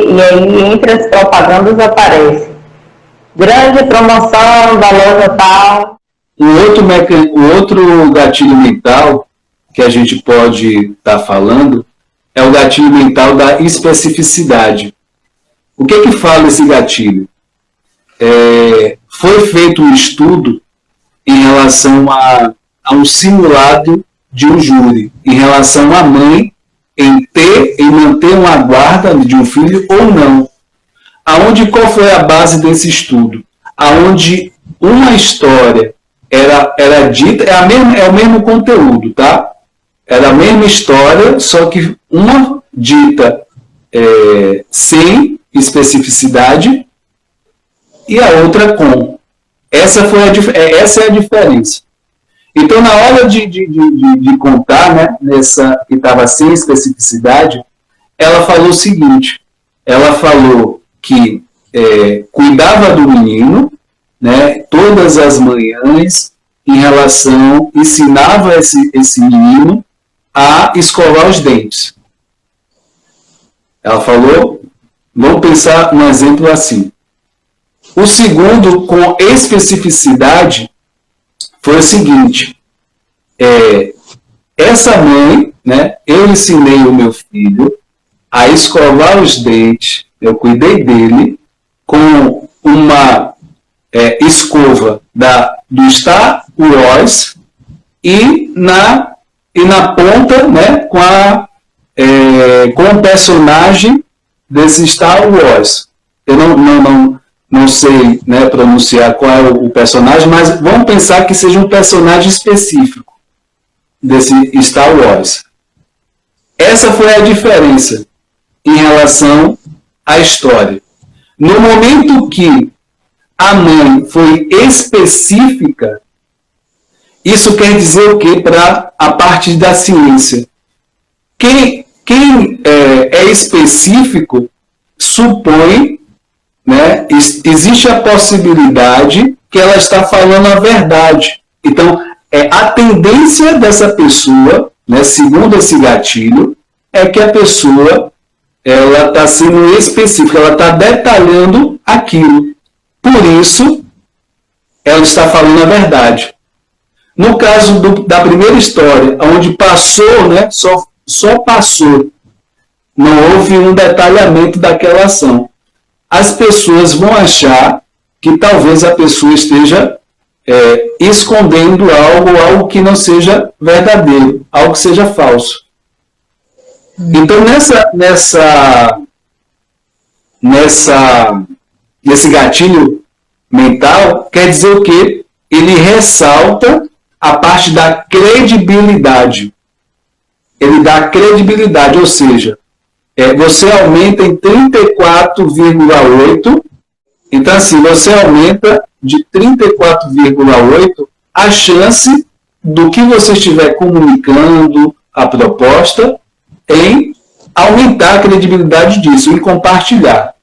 [SPEAKER 3] e aí entre as propagandas aparece grande promoção da loja tal.
[SPEAKER 1] O outro gatilho mental que a gente pode estar falando é o gatilho mental da especificidade. O que fala esse gatilho? Foi feito um estudo em relação a um simulado de um júri, em relação à mãe em manter uma guarda de um filho ou não. Qual foi a base desse estudo? Aonde uma história era dita, é o mesmo conteúdo, tá? Era a mesma história, só que uma dita sem especificidade e a outra com. Essa é a diferença. Então, na hora de contar, né, nessa que estava sem especificidade, ela falou o seguinte, ela falou que cuidava do menino, né, todas as manhãs, ensinava esse menino a escovar os dentes. Ela falou, vamos pensar um exemplo assim. O segundo, com especificidade, foi o seguinte, essa mãe, né, eu ensinei o meu filho a escovar os dentes, eu cuidei dele com uma escova do Star Wars e na ponta, né, com o personagem desse Star Wars. Eu não sei, né, pronunciar qual é o personagem, mas vamos pensar que seja um personagem específico desse Star Wars. Essa foi a diferença em relação à história. No momento que a mãe foi específica, isso quer dizer o quê para a parte da ciência? Quem é específico supõe, né, existe a possibilidade que ela está falando a verdade. Então, a tendência dessa pessoa, né, segundo esse gatilho, é que a pessoa ela está sendo específica, ela está detalhando aquilo. Por isso, ela está falando a verdade. No caso da primeira história, onde passou, né, só passou, não houve um detalhamento daquela ação, as pessoas vão achar que talvez a pessoa esteja escondendo algo que não seja verdadeiro, algo que seja falso. Então, nesse gatilho mental, quer dizer o quê? Ele ressalta a parte da credibilidade. Ele dá credibilidade, ou seja, você aumenta em 34,8. Então, assim, você aumenta de 34,8 a chance do que você estiver comunicando, a proposta, em aumentar a credibilidade disso, em compartilhar.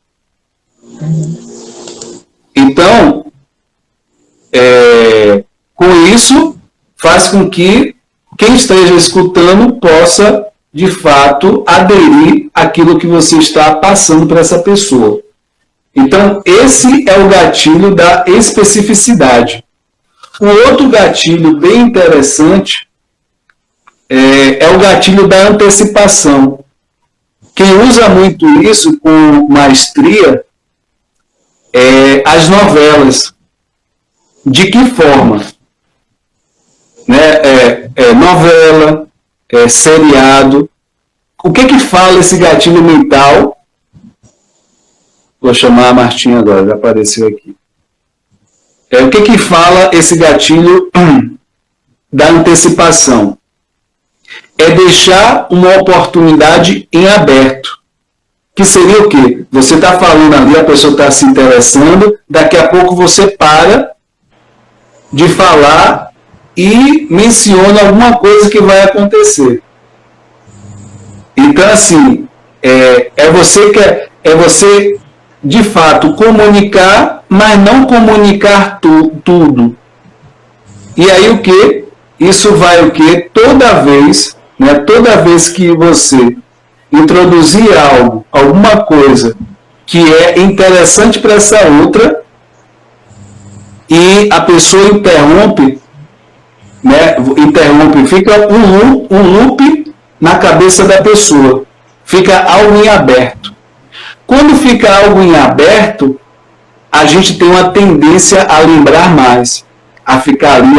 [SPEAKER 1] Então, com isso, faz com que quem esteja escutando possa, de fato, aderir àquilo que você está passando para essa pessoa. Então, esse é o gatilho da especificidade. Um outro gatilho bem interessante é o gatilho da antecipação. Quem usa muito isso com maestria as novelas. De que forma? Novela, seriado. O que fala esse gatilho mental? Vou chamar a Martinha agora, já apareceu aqui. O que fala esse gatilho da antecipação? É deixar uma oportunidade em aberto. Que seria o quê? Você está falando ali, a pessoa está se interessando, daqui a pouco você para de falar e menciona alguma coisa que vai acontecer. Então, assim, você de fato comunicar, mas não comunicar tudo. E aí o que? Isso vai o que? Toda vez que você introduzir alguma coisa que é interessante para essa outra, e a pessoa interrompe, fica um loop na cabeça da pessoa, fica algo em aberto. Quando fica algo em aberto, a gente tem uma tendência a lembrar mais, a ficar ali,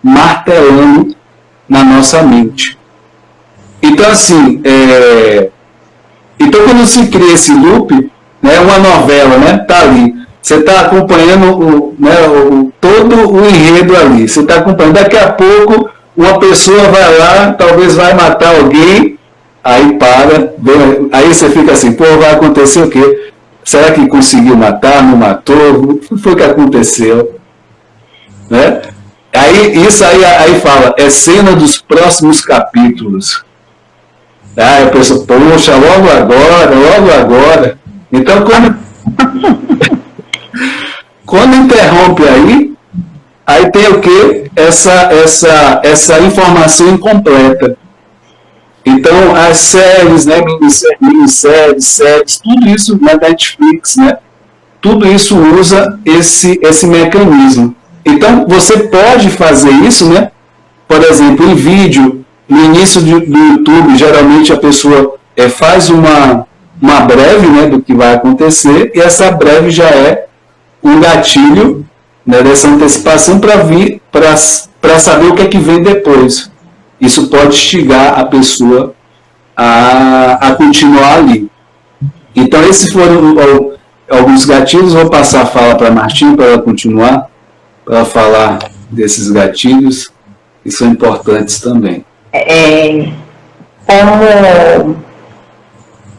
[SPEAKER 1] martelando na nossa mente. Então, assim, quando se cria esse loop, uma novela, tá ali, você está acompanhando todo o enredo ali, você está acompanhando, daqui a pouco uma pessoa vai lá, talvez vai matar alguém, aí para, aí você fica assim, vai acontecer o quê? Será que conseguiu matar, não matou? O que foi que aconteceu? Né? Aí fala, é cena dos próximos capítulos. Aí a pessoa, poxa, logo agora. Então, quando interrompe aí tem o quê? Essa informação incompleta. Então, as séries, minisséries, séries, tudo isso na Netflix, tudo isso usa esse mecanismo. Então, você pode fazer isso, por exemplo, em vídeo, no início do YouTube, geralmente a pessoa faz uma breve do que vai acontecer, e essa breve já é um gatilho dessa antecipação para saber o que é que vem depois. Isso pode instigar a pessoa a continuar ali. Então, esses foram alguns gatilhos. Vou passar a fala para a Martinha para ela continuar, para falar desses gatilhos, que são importantes também.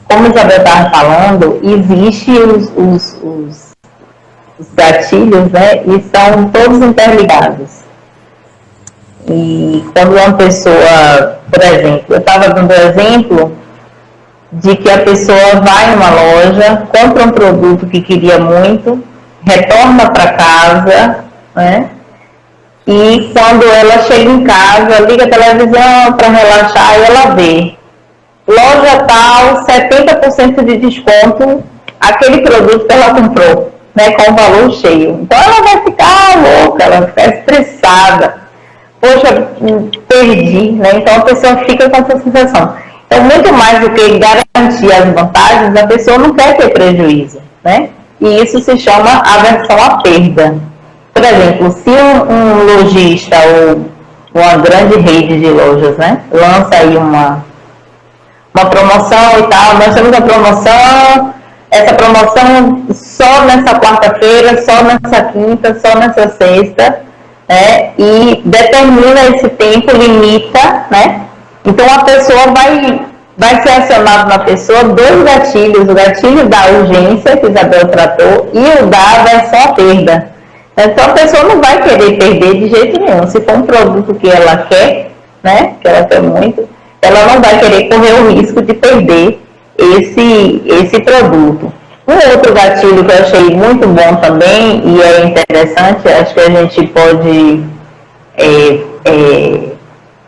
[SPEAKER 3] Como Isabel estava falando, existem os gatilhos, né, e são todos interligados. E quando uma pessoa, por exemplo, eu estava dando o exemplo de que a pessoa vai numa loja, compra um produto que queria muito, retorna para casa, né? E quando ela chega em casa, liga a televisão para relaxar e ela vê loja tal, 70% de desconto, aquele produto que ela comprou, né, com o valor cheio. Então ela vai ficar louca, ela vai ficar estressada. Poxa, perdi, né? Então a pessoa fica com essa sensação. Então, muito mais do que garantir as vantagens, a pessoa não quer ter prejuízo, né? E isso se chama aversão à perda. Por exemplo, se um lojista ou uma grande rede de lojas, né, lança aí uma promoção e tal, nós temos a promoção, essa promoção só nessa quarta-feira, só nessa quinta, só nessa sexta, né, e determina esse tempo, limita, né? Então a pessoa vai ser acionado na pessoa dois gatilhos, o gatilho da urgência, que Isabel tratou, e o da aversão à perda. Então a pessoa não vai querer perder de jeito nenhum. Se for um produto que ela quer, né, que ela quer muito, ela não vai querer correr o risco de perder esse produto. Um outro gatilho que eu achei muito bom também, e é interessante, acho que a gente pode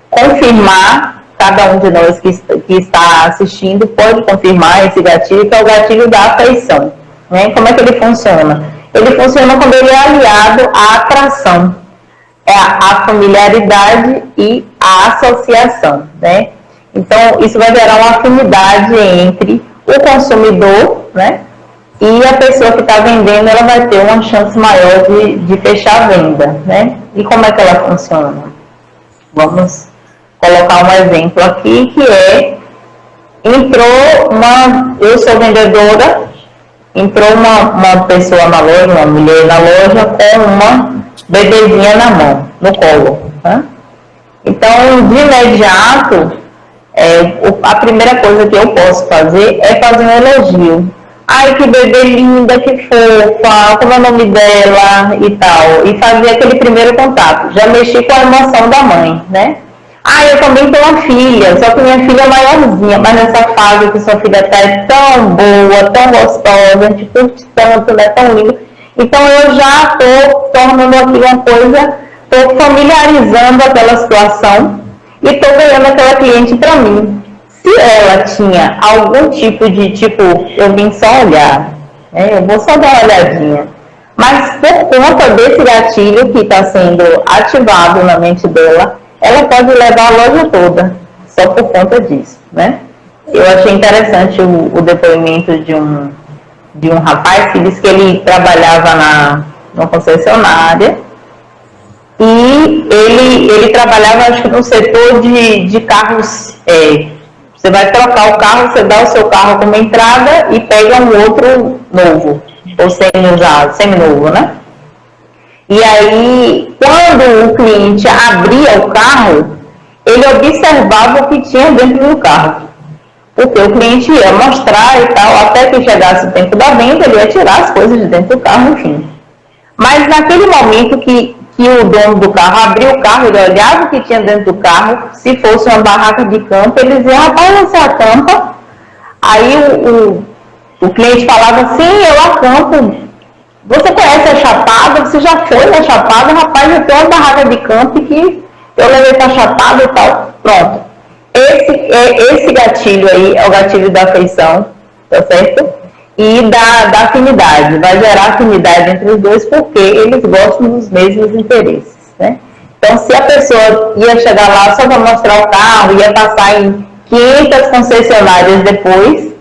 [SPEAKER 3] confirmar, cada um de nós que está assistindo pode confirmar esse gatilho, que é o gatilho da afeição. Né? Como é que ele funciona? Ele funciona quando ele é aliado à atração, a familiaridade e a associação. Né? Então, isso vai gerar uma afinidade entre o consumidor, né, e a pessoa que está vendendo, ela vai ter uma chance maior de fechar a venda. Né? E como é que ela funciona? Vamos colocar um exemplo aqui, que eu sou vendedora, entrou uma pessoa na loja, uma mulher na loja, com uma bebezinha na mão, no colo. Né? Então, de imediato, a primeira coisa que eu posso fazer é fazer um elogio. Ai, que bebê linda, que fofa, como é o nome dela e tal. E fazer aquele primeiro contato. Já mexi com a emoção da mãe, né? Ah, eu também tenho uma filha, só que minha filha é maiorzinha, mas nessa fase que sua filha está é tão boa, tão gostosa, a gente curte tanto, né, tão linda. Então eu já estou tornando aqui uma coisa, estou familiarizando aquela situação e estou ganhando aquela cliente para mim. Se ela tinha algum tipo de, eu vim só olhar, né, eu vou só dar uma olhadinha, mas por conta desse gatilho que está sendo ativado na mente dela, ela pode levar a loja toda, só por conta disso, né? Eu achei interessante o depoimento de um rapaz que disse que ele trabalhava numa concessionária e ele trabalhava, acho que no setor de carros, você vai trocar o carro, você dá o seu carro como entrada e pega um outro novo, ou semi-usado, semi-novo, né? E aí, quando o cliente abria o carro, ele observava o que tinha dentro do carro. Porque o cliente ia mostrar e tal, até que chegasse o tempo da venda, ele ia tirar as coisas de dentro do carro, enfim. Mas naquele momento que o dono do carro abriu o carro, ele olhava o que tinha dentro do carro, se fosse uma barraca de campo, ele dizia, rapaz, essa é a tampa. Aí o cliente falava, sim, eu acampo. Você conhece a Chapada? Você já foi na Chapada? Rapaz, eu tenho uma barraca de campo que eu levei para a Chapada e tal. Pronto. Esse gatilho aí é o gatilho da afeição, tá certo? E da afinidade. Vai gerar afinidade entre os dois porque eles gostam dos mesmos interesses, né? Então, se a pessoa ia chegar lá só para mostrar o carro, ia passar em 500 concessionárias depois,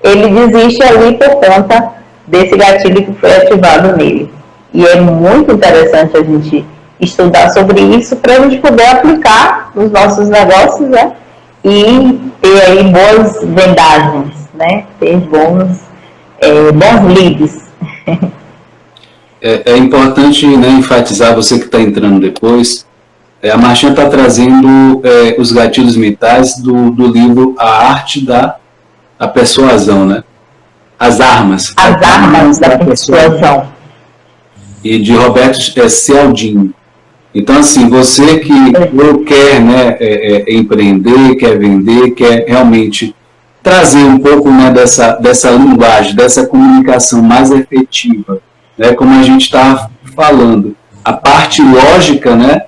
[SPEAKER 3] ele desiste ali por conta desse gatilho que foi ativado nele. E é muito interessante a gente estudar sobre isso para a gente poder aplicar nos nossos negócios, né? E ter aí boas vendagens, né? Ter bons bons leads.
[SPEAKER 1] É importante, né, enfatizar, você que está entrando depois, a Marchinha está trazendo os gatilhos mentais do livro A Arte da Persuasão, né? As armas
[SPEAKER 3] Da persuasão.
[SPEAKER 1] E de Roberto Cialdini. Então, assim, você que quer, né, empreender, quer vender, quer realmente trazer um pouco, né, dessa linguagem, dessa comunicação mais efetiva, né, como a gente está falando. A parte lógica, né,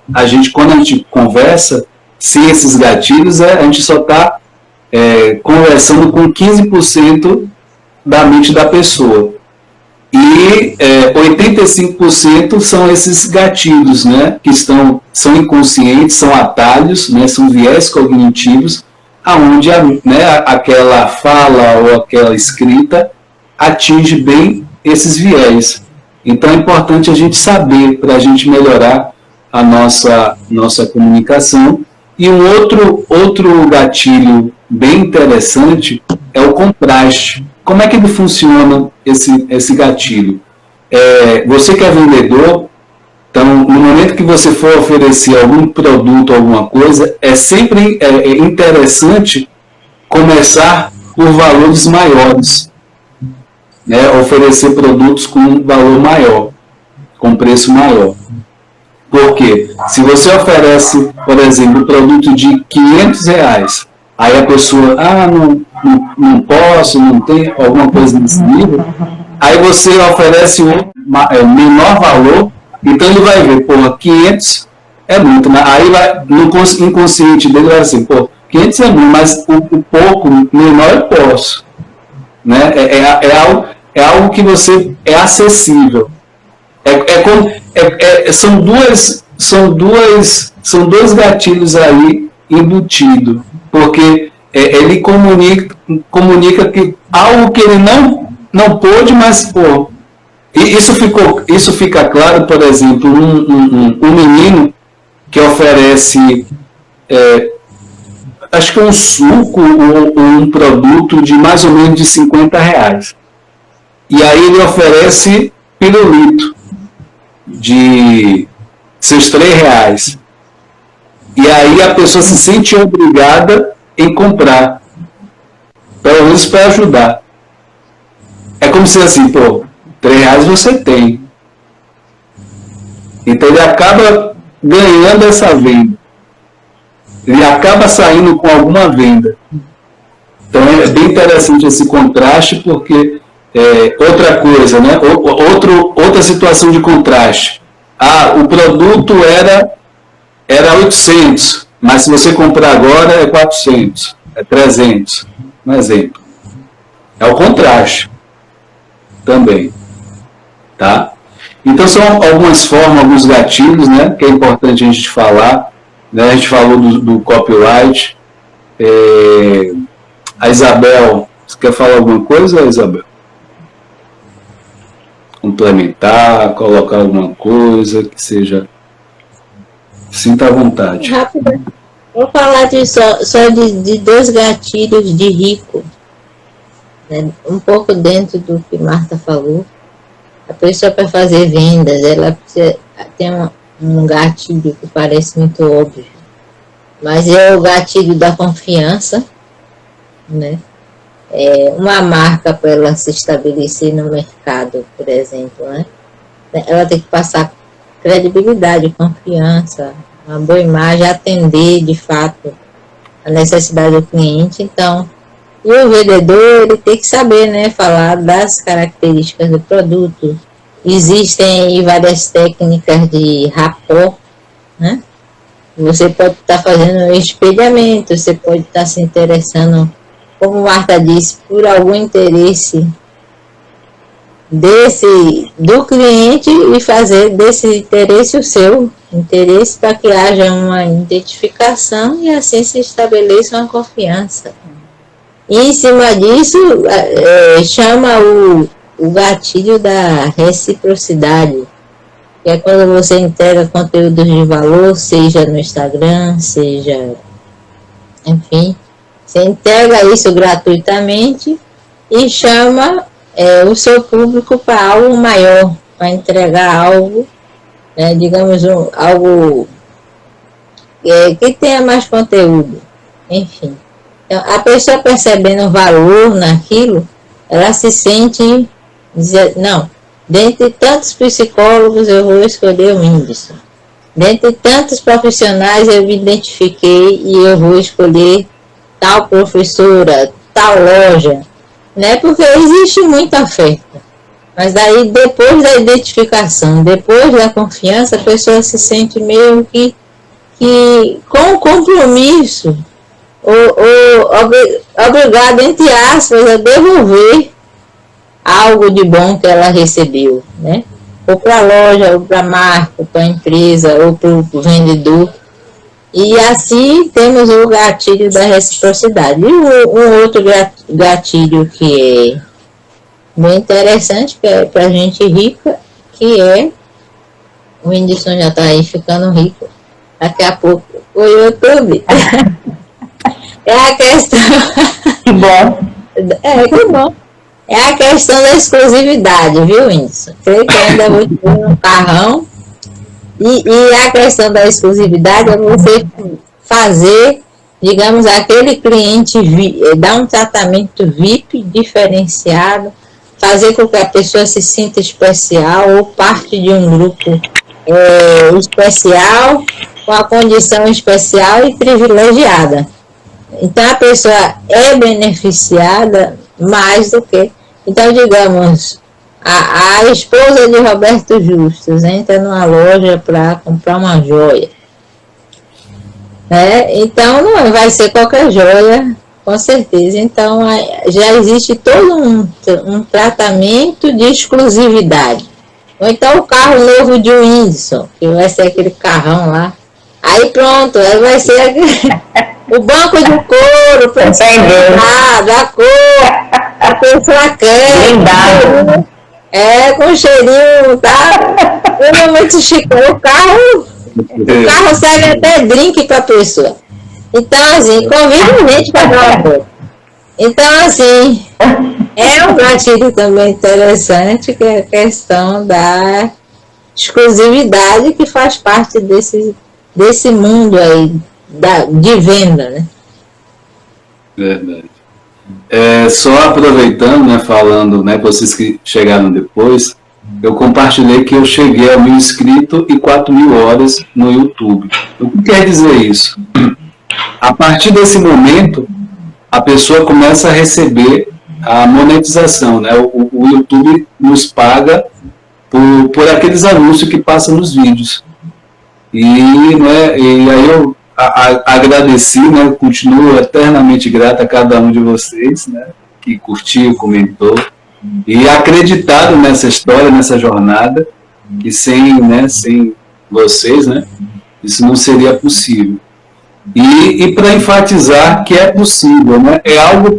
[SPEAKER 1] quando a gente conversa, sem esses gatilhos, a gente só está conversando com 15% da mente da pessoa. E 85% são esses gatilhos, né, que são inconscientes, são atalhos, né, são viés cognitivos, aonde aquela fala ou aquela escrita atinge bem esses viés. Então é importante a gente saber, para a gente melhorar a nossa comunicação. E um outro gatilho bem interessante é o contraste. Como é que ele funciona, esse gatilho? Você que é vendedor, então, no momento que você for oferecer algum produto, alguma coisa, é sempre interessante começar por valores maiores, né? Oferecer produtos com valor maior, com preço maior. Por quê? Se você oferece, por exemplo, um produto de R$500, aí a pessoa, não posso, não tem, alguma coisa nesse nível, aí você oferece um menor valor, então ele vai ver, 500 é muito, né? Aí no inconsciente dele vai assim, 500 é muito, mas o pouco menor eu posso, né? É algo que você é acessível. São dois gatilhos aí embutidos, porque ele comunica que algo que ele não pôde, mas isso fica claro, por exemplo, um menino que oferece acho que um suco ou um produto de mais ou menos de R$50. E aí ele oferece pirulito de seus R$3. E aí a pessoa se sente obrigada em comprar, pelo menos para ajudar. É como se assim, R$3 você tem. Então ele acaba ganhando essa venda. Ele acaba saindo com alguma venda. Então é bem interessante esse contraste, porque outra coisa, né? Outra situação de contraste. O produto era 800, mas se você comprar agora é 400, é 300. Um exemplo. É o contraste também. Tá? Então são algumas formas, alguns gatilhos, né, que é importante a gente falar, né? A gente falou do copyright. A Isabel, você quer falar alguma coisa, Isabel? Complementar, colocar alguma coisa que seja... Sinta à vontade.
[SPEAKER 2] Rápido. Vou falar só de dois gatilhos de rico, né? Um pouco dentro do que Marta falou. A pessoa, para fazer vendas, ela precisa ter um gatilho que parece muito óbvio, mas é o gatilho da confiança, né? Uma marca, para ela se estabelecer no mercado, por exemplo, né? Ela tem que passar credibilidade, confiança, uma boa imagem, atender de fato a necessidade do cliente. Então, e o vendedor, ele tem que saber, né, falar das características do produto. Existem várias técnicas de rapport, né? Você pode estar fazendo um espelhamento, você pode estar se interessando, como Marta disse, por algum interesse do cliente e fazer desse interesse o seu interesse, para que haja uma identificação e assim se estabeleça uma confiança. E em cima disso, chama o gatilho da reciprocidade, que é quando você entrega conteúdos de valor, seja no Instagram, seja, enfim, você entrega isso gratuitamente e chama o seu público para algo maior, para entregar algo, né, digamos, algo que tenha mais conteúdo, enfim. Então, a pessoa percebendo o valor naquilo, ela se sente, não, dentre tantos psicólogos eu vou escolher o Whindersson. Dentre tantos profissionais eu me identifiquei e eu vou escolher tal professora, tal loja, né? Porque existe muita oferta. Mas daí, depois da identificação, depois da confiança, a pessoa se sente meio que com compromisso, obrigada, entre aspas, a devolver algo de bom que ela recebeu, né? Ou para a loja, ou para a marca, ou para a empresa, ou para o vendedor. E assim temos o gatilho da reciprocidade. E um outro gatilho que é bem interessante, que é para gente rica, que é, o Whindersson já está aí ficando rico, daqui a pouco o YouTube. É a questão...
[SPEAKER 3] Que bom.
[SPEAKER 2] Que bom. É a questão da exclusividade, viu, Whindersson? Creio que ainda vou ter um carrão. E a questão da exclusividade é você fazer, digamos, aquele cliente dar um tratamento VIP diferenciado, fazer com que a pessoa se sinta especial ou parte de um grupo especial, com a condição especial e privilegiada. Então, a pessoa é beneficiada mais do que... Então, digamos, a esposa de Roberto Justus entra numa loja para comprar uma joia. Então, não vai ser qualquer joia, com certeza. Então, já existe todo um tratamento de exclusividade. Ou então, o carro novo de Whindersson, que vai ser aquele carrão lá. Aí, pronto, aí vai ser o banco de couro, da cor, a pessoa quer. Com cheirinho, tá? Realmente chique. O carro serve até drink para a pessoa. Então, assim, convida a gente para dar uma volta. Então, assim, é um gatilho também interessante, que é a questão da exclusividade, que faz parte desse mundo aí de venda, né?
[SPEAKER 1] Verdade. Só aproveitando, né, falando, né, vocês que chegaram depois, eu compartilhei que eu cheguei a 1.000 inscritos e 4.000 horas no YouTube. O que quer dizer isso? A partir desse momento, a pessoa começa a receber a monetização, né? O YouTube nos paga por aqueles anúncios que passam nos vídeos. E aí eu agradeci, né? Continuo eternamente grato a cada um de vocês, né? Que curtiu, comentou, e acreditado nessa história, nessa jornada, que sem vocês, né? Isso não seria possível. E para enfatizar que é possível, né?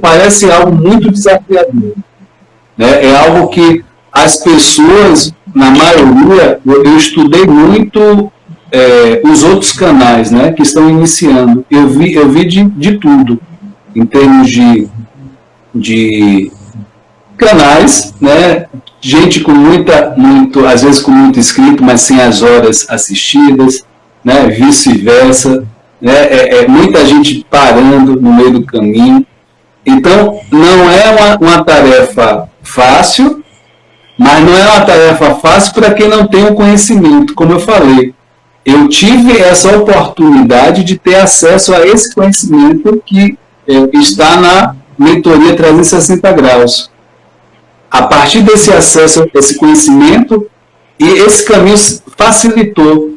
[SPEAKER 1] Parece algo muito desafiador, né? É algo que as pessoas, na maioria, eu estudei muito os outros canais, né, que estão iniciando. Eu vi de tudo, em termos de canais, né, gente com às vezes com muito inscrito, mas sem as horas assistidas, né, vice-versa, né, muita gente parando no meio do caminho. Então, não é uma tarefa fácil, mas não é uma tarefa fácil para quem não tem o conhecimento, como eu falei. Eu tive essa oportunidade de ter acesso a esse conhecimento que está na mentoria 360 graus. A partir desse acesso a esse conhecimento, e esse caminho facilitou.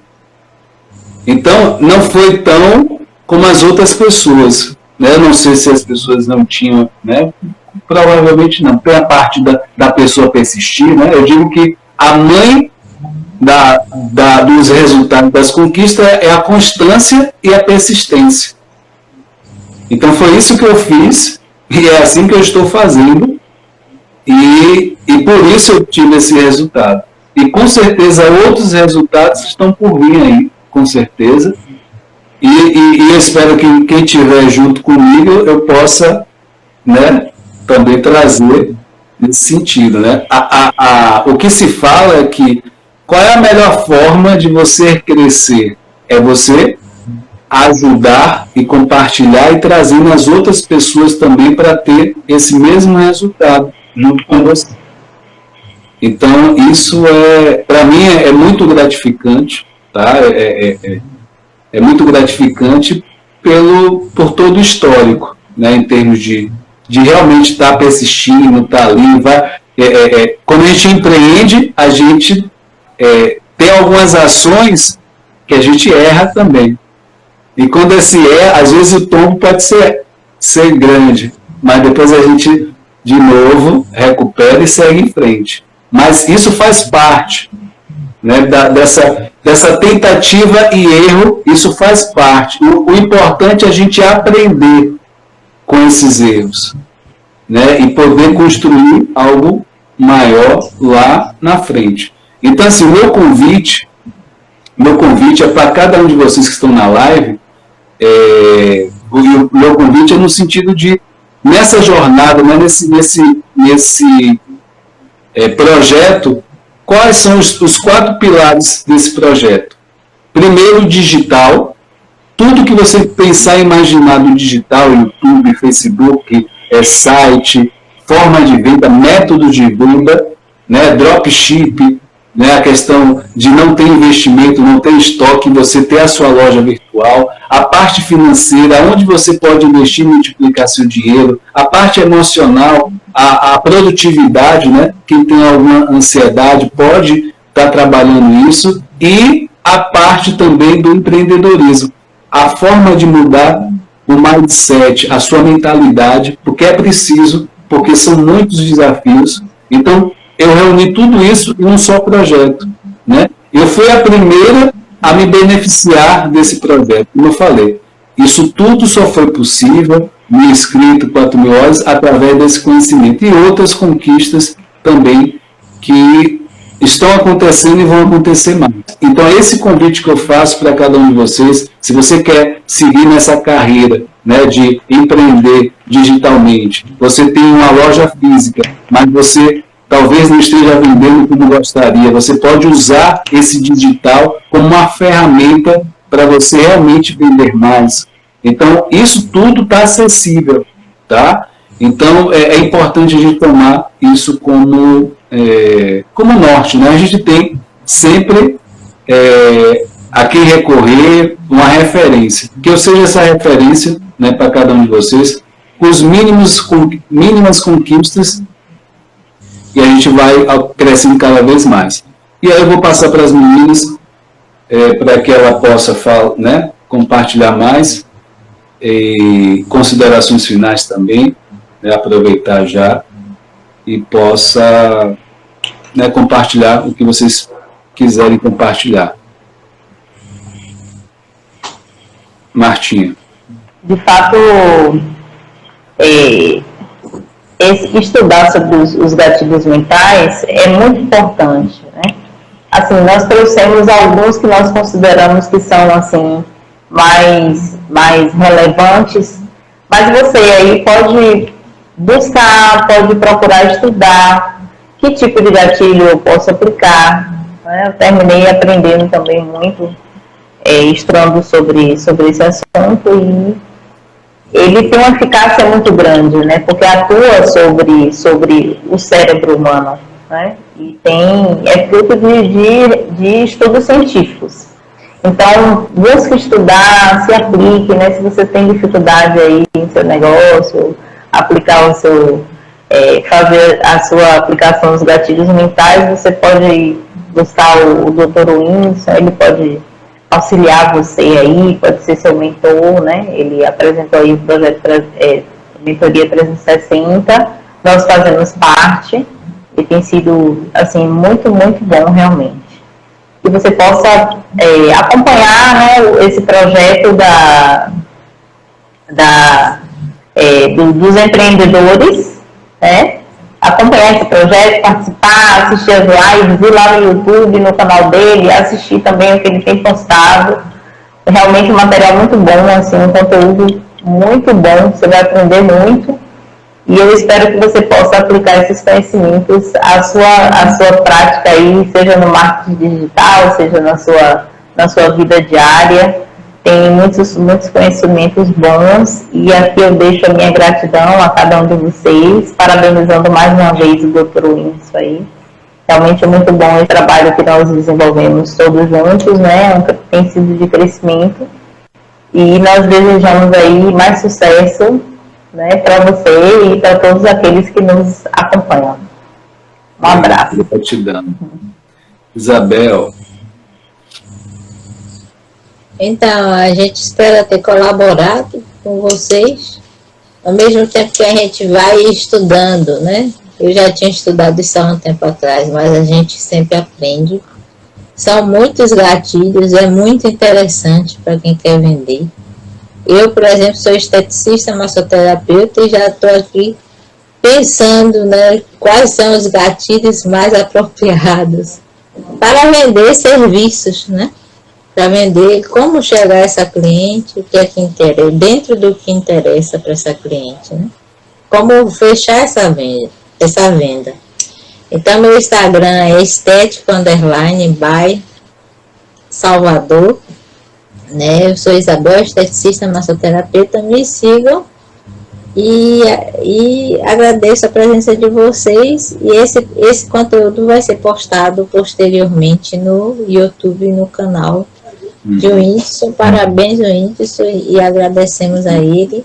[SPEAKER 1] Então, não foi tão como as outras pessoas, né? Eu não sei se as pessoas não tinham, né? Provavelmente não. Pela parte da pessoa persistir, né? Eu digo que a mãe dos resultados das conquistas é a constância e a persistência. Então foi isso que eu fiz, e é assim que eu estou fazendo, e por isso eu tive esse resultado. E com certeza outros resultados estão por vir aí, com certeza, e eu espero que quem estiver junto comigo eu possa, né, também trazer nesse sentido, né? O que se fala é que qual é a melhor forma de você crescer? É você ajudar e compartilhar e trazer as outras pessoas também para ter esse mesmo resultado junto com você. Então, isso para mim, é muito gratificante, tá? É muito gratificante por todo o histórico, né? Em termos de realmente estar persistindo, estar ali. Quando a gente empreende, a gente tem algumas ações que a gente erra também. E quando às vezes o tombo pode ser grande, mas depois a gente, de novo, recupera e segue em frente. Mas isso faz parte, né, dessa tentativa e erro, isso faz parte. O importante é a gente aprender com esses erros, né, e poder construir algo maior lá na frente. Então, assim, o meu convite é para cada um de vocês que estão na live, o meu convite é no sentido de, nessa jornada, né, nesse projeto, quais são os 4 pilares desse projeto? Primeiro, digital. Tudo que você pensar e imaginar do digital, YouTube, Facebook, site, forma de venda, método de venda, né, dropship, né, a questão de não ter investimento, não ter estoque, você ter a sua loja virtual, a parte financeira, onde você pode investir e multiplicar seu dinheiro, a parte emocional, a produtividade, né, quem tem alguma ansiedade pode estar trabalhando isso, e a parte também do empreendedorismo, a forma de mudar o mindset, a sua mentalidade, porque é preciso, porque são muitos desafios. Então, eu reuni tudo isso em um só projeto, né? Eu fui a primeira a me beneficiar desse projeto, como eu falei. Isso tudo só foi possível, me inscrito 4.000 horas, através desse conhecimento. E outras conquistas também que estão acontecendo e vão acontecer mais. Então, esse convite que eu faço para cada um de vocês, se você quer seguir nessa carreira, né, de empreender digitalmente, você tem uma loja física, mas você talvez não esteja vendendo como gostaria, você pode usar esse digital como uma ferramenta para você realmente vender mais. Então, isso tudo está acessível, tá? Então, é importante a gente tomar isso como norte, né? A gente tem sempre a quem recorrer, uma referência. Que eu seja essa referência, né, para cada um de vocês, com os mínimas conquistas, e a gente vai crescendo cada vez mais. E aí eu vou passar para as meninas, para que ela possa né, compartilhar mais, e considerações finais também, né, aproveitar já, e possa, né, compartilhar o que vocês quiserem compartilhar. Martinha.
[SPEAKER 3] De fato, estudar sobre os gatilhos mentais é muito importante, né? Assim, nós trouxemos alguns que nós consideramos que são, assim, mais relevantes, mas você aí pode buscar, pode procurar estudar que tipo de gatilho eu posso aplicar, né? Eu terminei aprendendo também muito, estudando sobre esse assunto, e ele tem uma eficácia muito grande, né? Porque atua sobre o cérebro humano, né? E é fruto de estudos científicos. Então, busque estudar, se aplique, né? Se você tem dificuldade aí em seu negócio, aplicar fazer a sua aplicação dos gatilhos mentais, você pode buscar o Dr. Whindersson, ele pode auxiliar você aí, pode ser seu mentor, né? Ele apresentou aí o projeto Mentoria 360, nós fazemos parte, e tem sido, assim, muito, muito bom realmente. Que você possa acompanhar, né, esse projeto dos empreendedores, né? Acompanhar esse projeto, participar, assistir as lives, ir lá no YouTube, no canal dele, assistir também o que ele tem postado. Realmente um material muito bom, assim, um conteúdo muito bom, você vai aprender muito. E eu espero que você possa aplicar esses conhecimentos à sua prática aí, seja no marketing digital, seja na sua vida diária. Tem muitos conhecimentos bons, e aqui eu deixo a minha gratidão a cada um de vocês, parabenizando mais uma vez o Dr. Whindersson aí. Realmente é muito bom esse trabalho que nós desenvolvemos todos juntos, né? Tem sido de crescimento, e nós desejamos aí mais sucesso, né, para você e para todos aqueles que nos acompanham. Um abraço.
[SPEAKER 1] Gratidão. Isabel.
[SPEAKER 2] Então, a gente espera ter colaborado com vocês, ao mesmo tempo que a gente vai estudando, né? Eu já tinha estudado isso há um tempo atrás, mas a gente sempre aprende. São muitos gatilhos, é muito interessante para quem quer vender. Eu, por exemplo, sou esteticista, massoterapeuta, e já estou aqui pensando, né, quais são os gatilhos mais apropriados para vender serviços, né? Para vender, como chegar a essa cliente, o que é que interessa, dentro do que interessa para essa cliente, né? Como fechar essa venda. Então, meu Instagram é estético_by Salvador, né? Eu sou Isabel, esteticista, massoterapeuta. Me sigam e agradeço a presença de vocês. E esse conteúdo vai ser postado posteriormente no YouTube e no canal de Whindersson. Parabéns, Whindersson, e agradecemos a ele,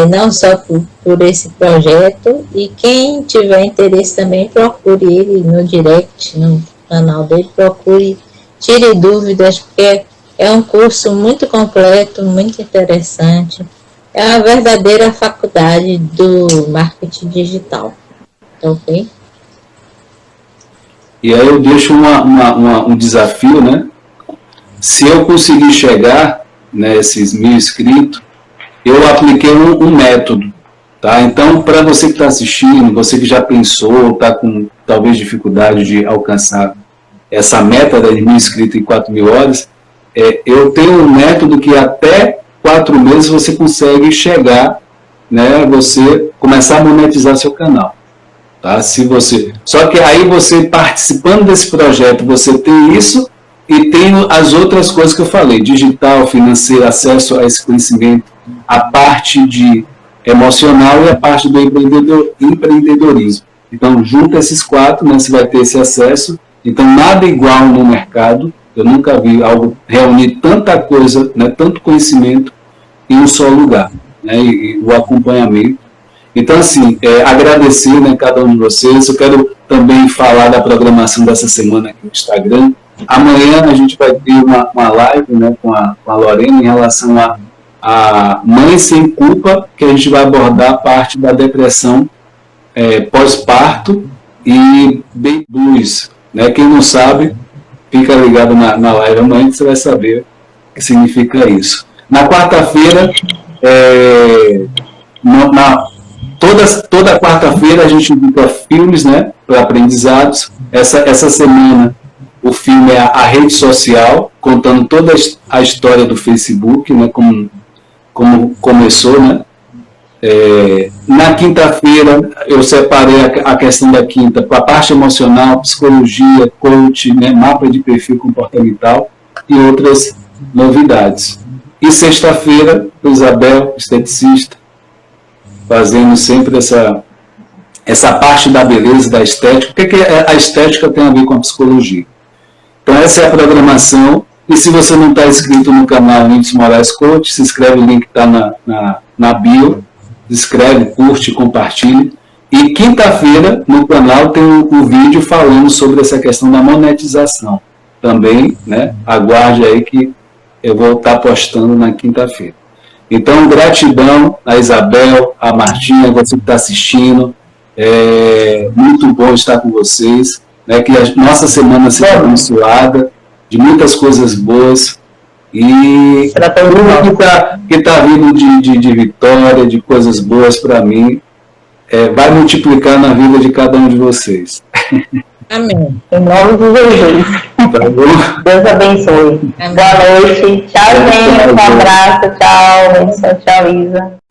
[SPEAKER 2] não só por esse projeto. E quem tiver interesse também, procure ele no direct, no canal dele, procure, tire dúvidas, porque é um curso muito completo, muito interessante. É uma verdadeira faculdade do marketing digital. Ok?
[SPEAKER 1] E aí eu deixo um desafio, né? Se eu conseguir chegar nesses 1.000 inscritos, eu apliquei um método, tá? Então, para você que está assistindo, você que já pensou, está com talvez dificuldade de alcançar essa meta de 1.000 inscritos em 4.000 horas, eu tenho um método que até 4 meses você consegue chegar, né? Você começar a monetizar seu canal, tá? Só que aí você participando desse projeto, você tem isso e tem as outras coisas que eu falei, digital, financeiro, acesso a esse conhecimento, a parte de emocional e a parte do empreendedorismo. Então, junto esses 4, né, você vai ter esse acesso. Então, nada igual no mercado. Eu nunca vi algo reunir tanta coisa, né, tanto conhecimento em um só lugar, né, e o acompanhamento. Então, assim, agradecer, né, cada um de vocês. Eu quero também falar da programação dessa semana aqui no Instagram. Amanhã a gente vai ter uma live, né, com a Lorena em relação a Mãe Sem Culpa, que a gente vai abordar a parte da depressão pós-parto e baby blues, né? Quem não sabe, fica ligado na live amanhã que você vai saber o que significa isso. Na quarta-feira, toda quarta-feira a gente indica filmes, né, para aprendizados. Essa semana o filme é a rede social, contando toda a história do Facebook, né, como começou, né? Na quinta-feira eu separei a questão da quinta para a parte emocional, psicologia, coach, né, mapa de perfil comportamental e outras novidades. E sexta-feira, Isabel, esteticista, fazendo sempre essa parte da beleza, da estética. O que a estética tem a ver com a psicologia? Então essa é a programação. E se você não está inscrito no canal Whindersson Moraes Coach, se inscreve, o link que está na bio, se inscreve, curte, compartilhe. E quinta-feira no canal tem um vídeo falando sobre essa questão da monetização. Também, né, aguarde aí que eu vou estar postando na quinta-feira. Então, gratidão a Isabel, a Martinha, você que está assistindo. Muito bom estar com vocês. Né, que a nossa semana seja abençoada, de muitas coisas boas, e tudo que está vindo de vitória, de coisas boas para mim, vai multiplicar na vida de cada um de vocês.
[SPEAKER 2] Amém.
[SPEAKER 3] Em nome de Jesus.
[SPEAKER 1] Tá bom?
[SPEAKER 3] Deus abençoe. Amém. Boa noite. Tchau, gente. Um abraço. Tchau, Whindersson. Tchau, Isa.